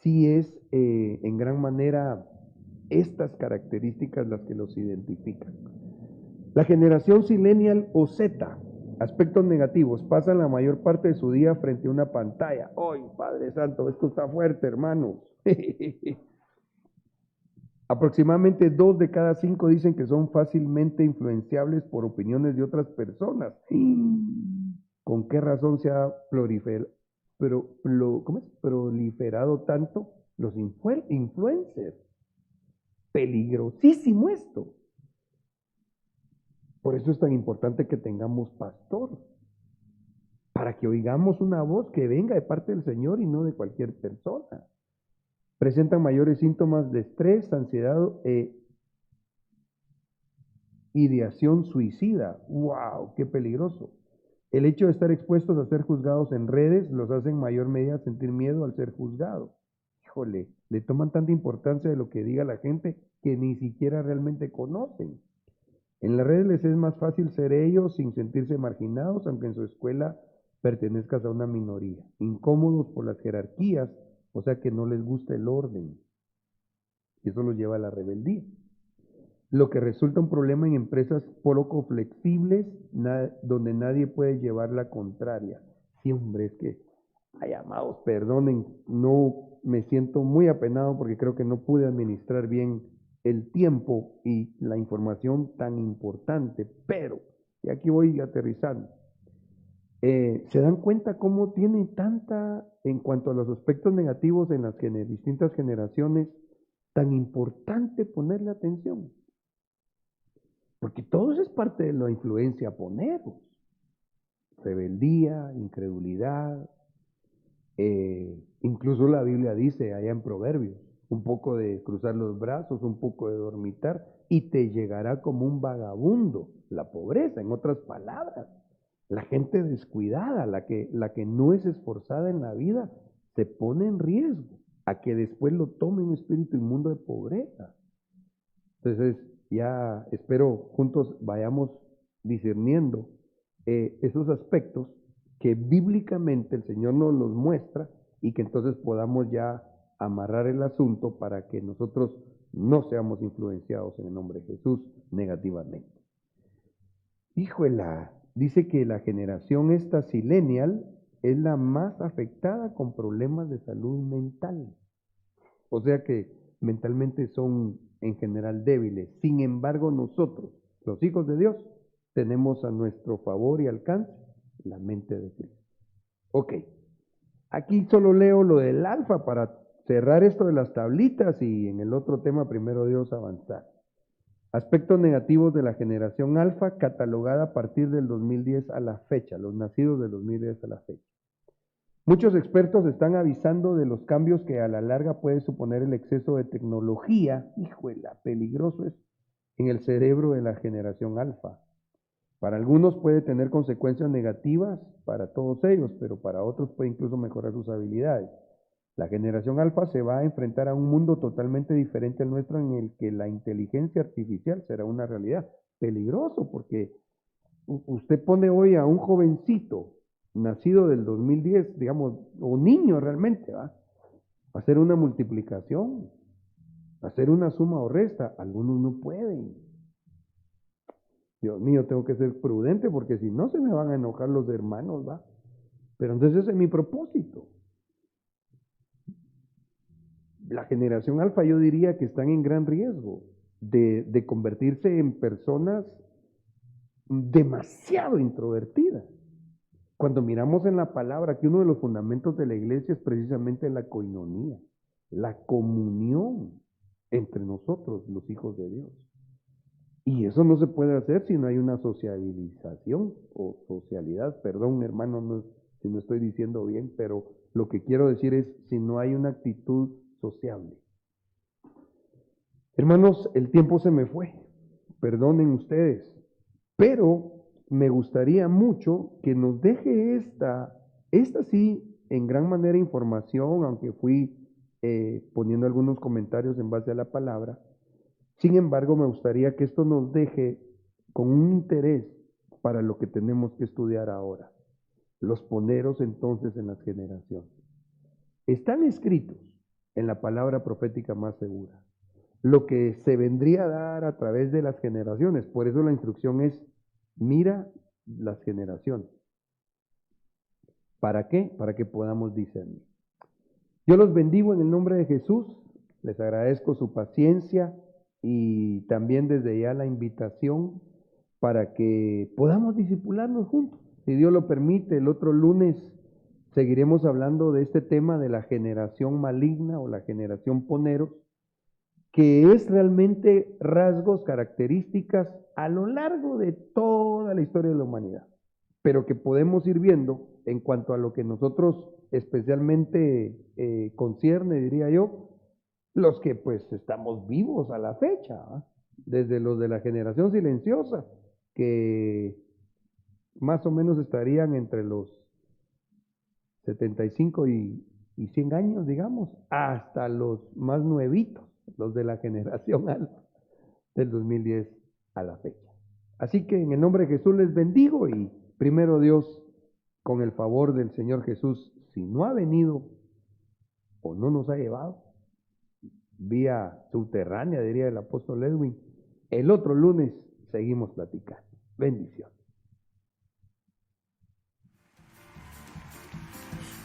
sí es en gran manera estas características las que los identifican. La generación Silenial o Z, aspectos negativos, pasan la mayor parte de su día frente a una pantalla. ¡Ay, Padre Santo, esto está fuerte, hermanos! Aproximadamente 2 de cada 5 dicen que son fácilmente influenciables por opiniones de otras personas. ¿Con qué razón se ha proliferado tanto los influencers? Peligrosísimo esto. Por eso es tan importante que tengamos pastor, para que oigamos una voz que venga de parte del Señor y no de cualquier persona. Presentan mayores síntomas de estrés, ansiedad e ideación suicida. ¡Wow! ¡Qué peligroso! El hecho de estar expuestos a ser juzgados en redes los hace en mayor medida sentir miedo al ser juzgados. Híjole, le toman tanta importancia de lo que diga la gente que ni siquiera realmente conocen. En las redes les es más fácil ser ellos sin sentirse marginados, aunque en su escuela pertenezcas a una minoría, incómodos por las jerarquías, o sea que no les gusta el orden, y eso los lleva a la rebeldía. Lo que resulta un problema en empresas poco flexibles, donde nadie puede llevar la contraria. Sí, hombre, es que, ay, amados, perdonen, no me siento muy apenado porque creo que no pude administrar bien el tiempo y la información tan importante, pero, y aquí voy aterrizando, ¿se dan cuenta cómo tiene tanta, en cuanto a los aspectos negativos en las distintas generaciones, tan importante ponerle atención? Porque todo eso es parte de la influencia poneros. Rebeldía, incredulidad, incluso la Biblia dice allá en Proverbios, un poco de cruzar los brazos, un poco de dormitar, y te llegará como un vagabundo, la pobreza, en otras palabras. La gente descuidada, la que no es esforzada en la vida, se pone en riesgo a que después lo tome un espíritu inmundo de pobreza. Entonces, ya espero juntos vayamos discerniendo esos aspectos que bíblicamente el Señor nos los muestra y que entonces podamos ya amarrar el asunto para que nosotros no seamos influenciados en el nombre de Jesús negativamente. Híjola, dice que la generación esta silenial es la más afectada con problemas de salud mental. O sea que mentalmente son en general débiles. Sin embargo, nosotros, los hijos de Dios, tenemos a nuestro favor y alcance la mente de Cristo. Ok, aquí solo leo lo del alfa para cerrar esto de las tablitas y en el otro tema, primero Dios, avanzar. Aspectos negativos de la generación alfa catalogada a partir del 2010 a la fecha, los nacidos del 2010 a la fecha. Muchos expertos están avisando de los cambios que a la larga puede suponer el exceso de tecnología, híjole, peligroso es, en el cerebro de la generación alfa. Para algunos puede tener consecuencias negativas para todos ellos, pero para otros puede incluso mejorar sus habilidades. La generación alfa se va a enfrentar a un mundo totalmente diferente al nuestro en el que la inteligencia artificial será una realidad. Peligroso porque usted pone hoy a un jovencito nacido del 2010, digamos, o niño realmente, ¿va? A hacer una multiplicación, a hacer una suma o resta. Algunos no pueden. Dios mío, tengo que ser prudente porque si no se me van a enojar los hermanos, ¿va? Pero entonces ese es mi propósito. La generación alfa yo diría que están en gran riesgo de convertirse en personas demasiado introvertidas. Cuando miramos en la palabra que uno de los fundamentos de la iglesia es precisamente la coinonía, la comunión entre nosotros, los hijos de Dios. Y eso no se puede hacer si no hay una sociabilización o socialidad. Perdón, hermano, no, si no estoy diciendo bien, pero lo que quiero decir es si no hay una actitud sociable. Hermanos, el tiempo se me fue, perdonen ustedes, pero me gustaría mucho que nos deje esta sí, en gran manera información, aunque fui poniendo algunos comentarios en base a la palabra. Sin embargo, me gustaría que esto nos deje con un interés para lo que tenemos que estudiar ahora. Los poneros entonces en las generaciones. Están escritos en la palabra profética más segura. Lo que se vendría a dar a través de las generaciones. Por eso la instrucción es, mira las generaciones. ¿Para qué? Para que podamos discernir. Yo los bendigo en el nombre de Jesús. Les agradezco su paciencia y también desde ya la invitación para que podamos discipularnos juntos. Si Dios lo permite, el otro lunes seguiremos hablando de este tema de la generación maligna o la generación poneros, que es realmente rasgos, características a lo largo de toda la historia de la humanidad, pero que podemos ir viendo en cuanto a lo que nosotros especialmente concierne, diría yo, los que pues estamos vivos a la fecha, ¿eh? Desde los de la generación silenciosa, que más o menos estarían entre los 75 y 100 años, digamos, hasta los más nuevitos, los de la generación alfa, del 2010 a la fecha. Así que en el nombre de Jesús les bendigo y primero Dios, con el favor del Señor Jesús, si no ha venido o no nos ha llevado, vía subterránea, diría el apóstol Edwin, el otro lunes seguimos platicando. Bendición.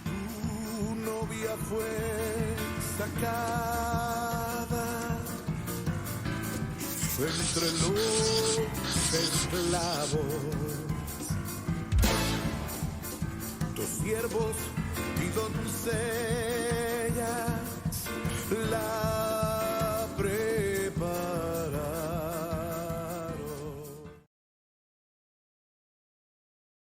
Tu novia fue sacada entre los esclavos. Tus siervos y doncellas la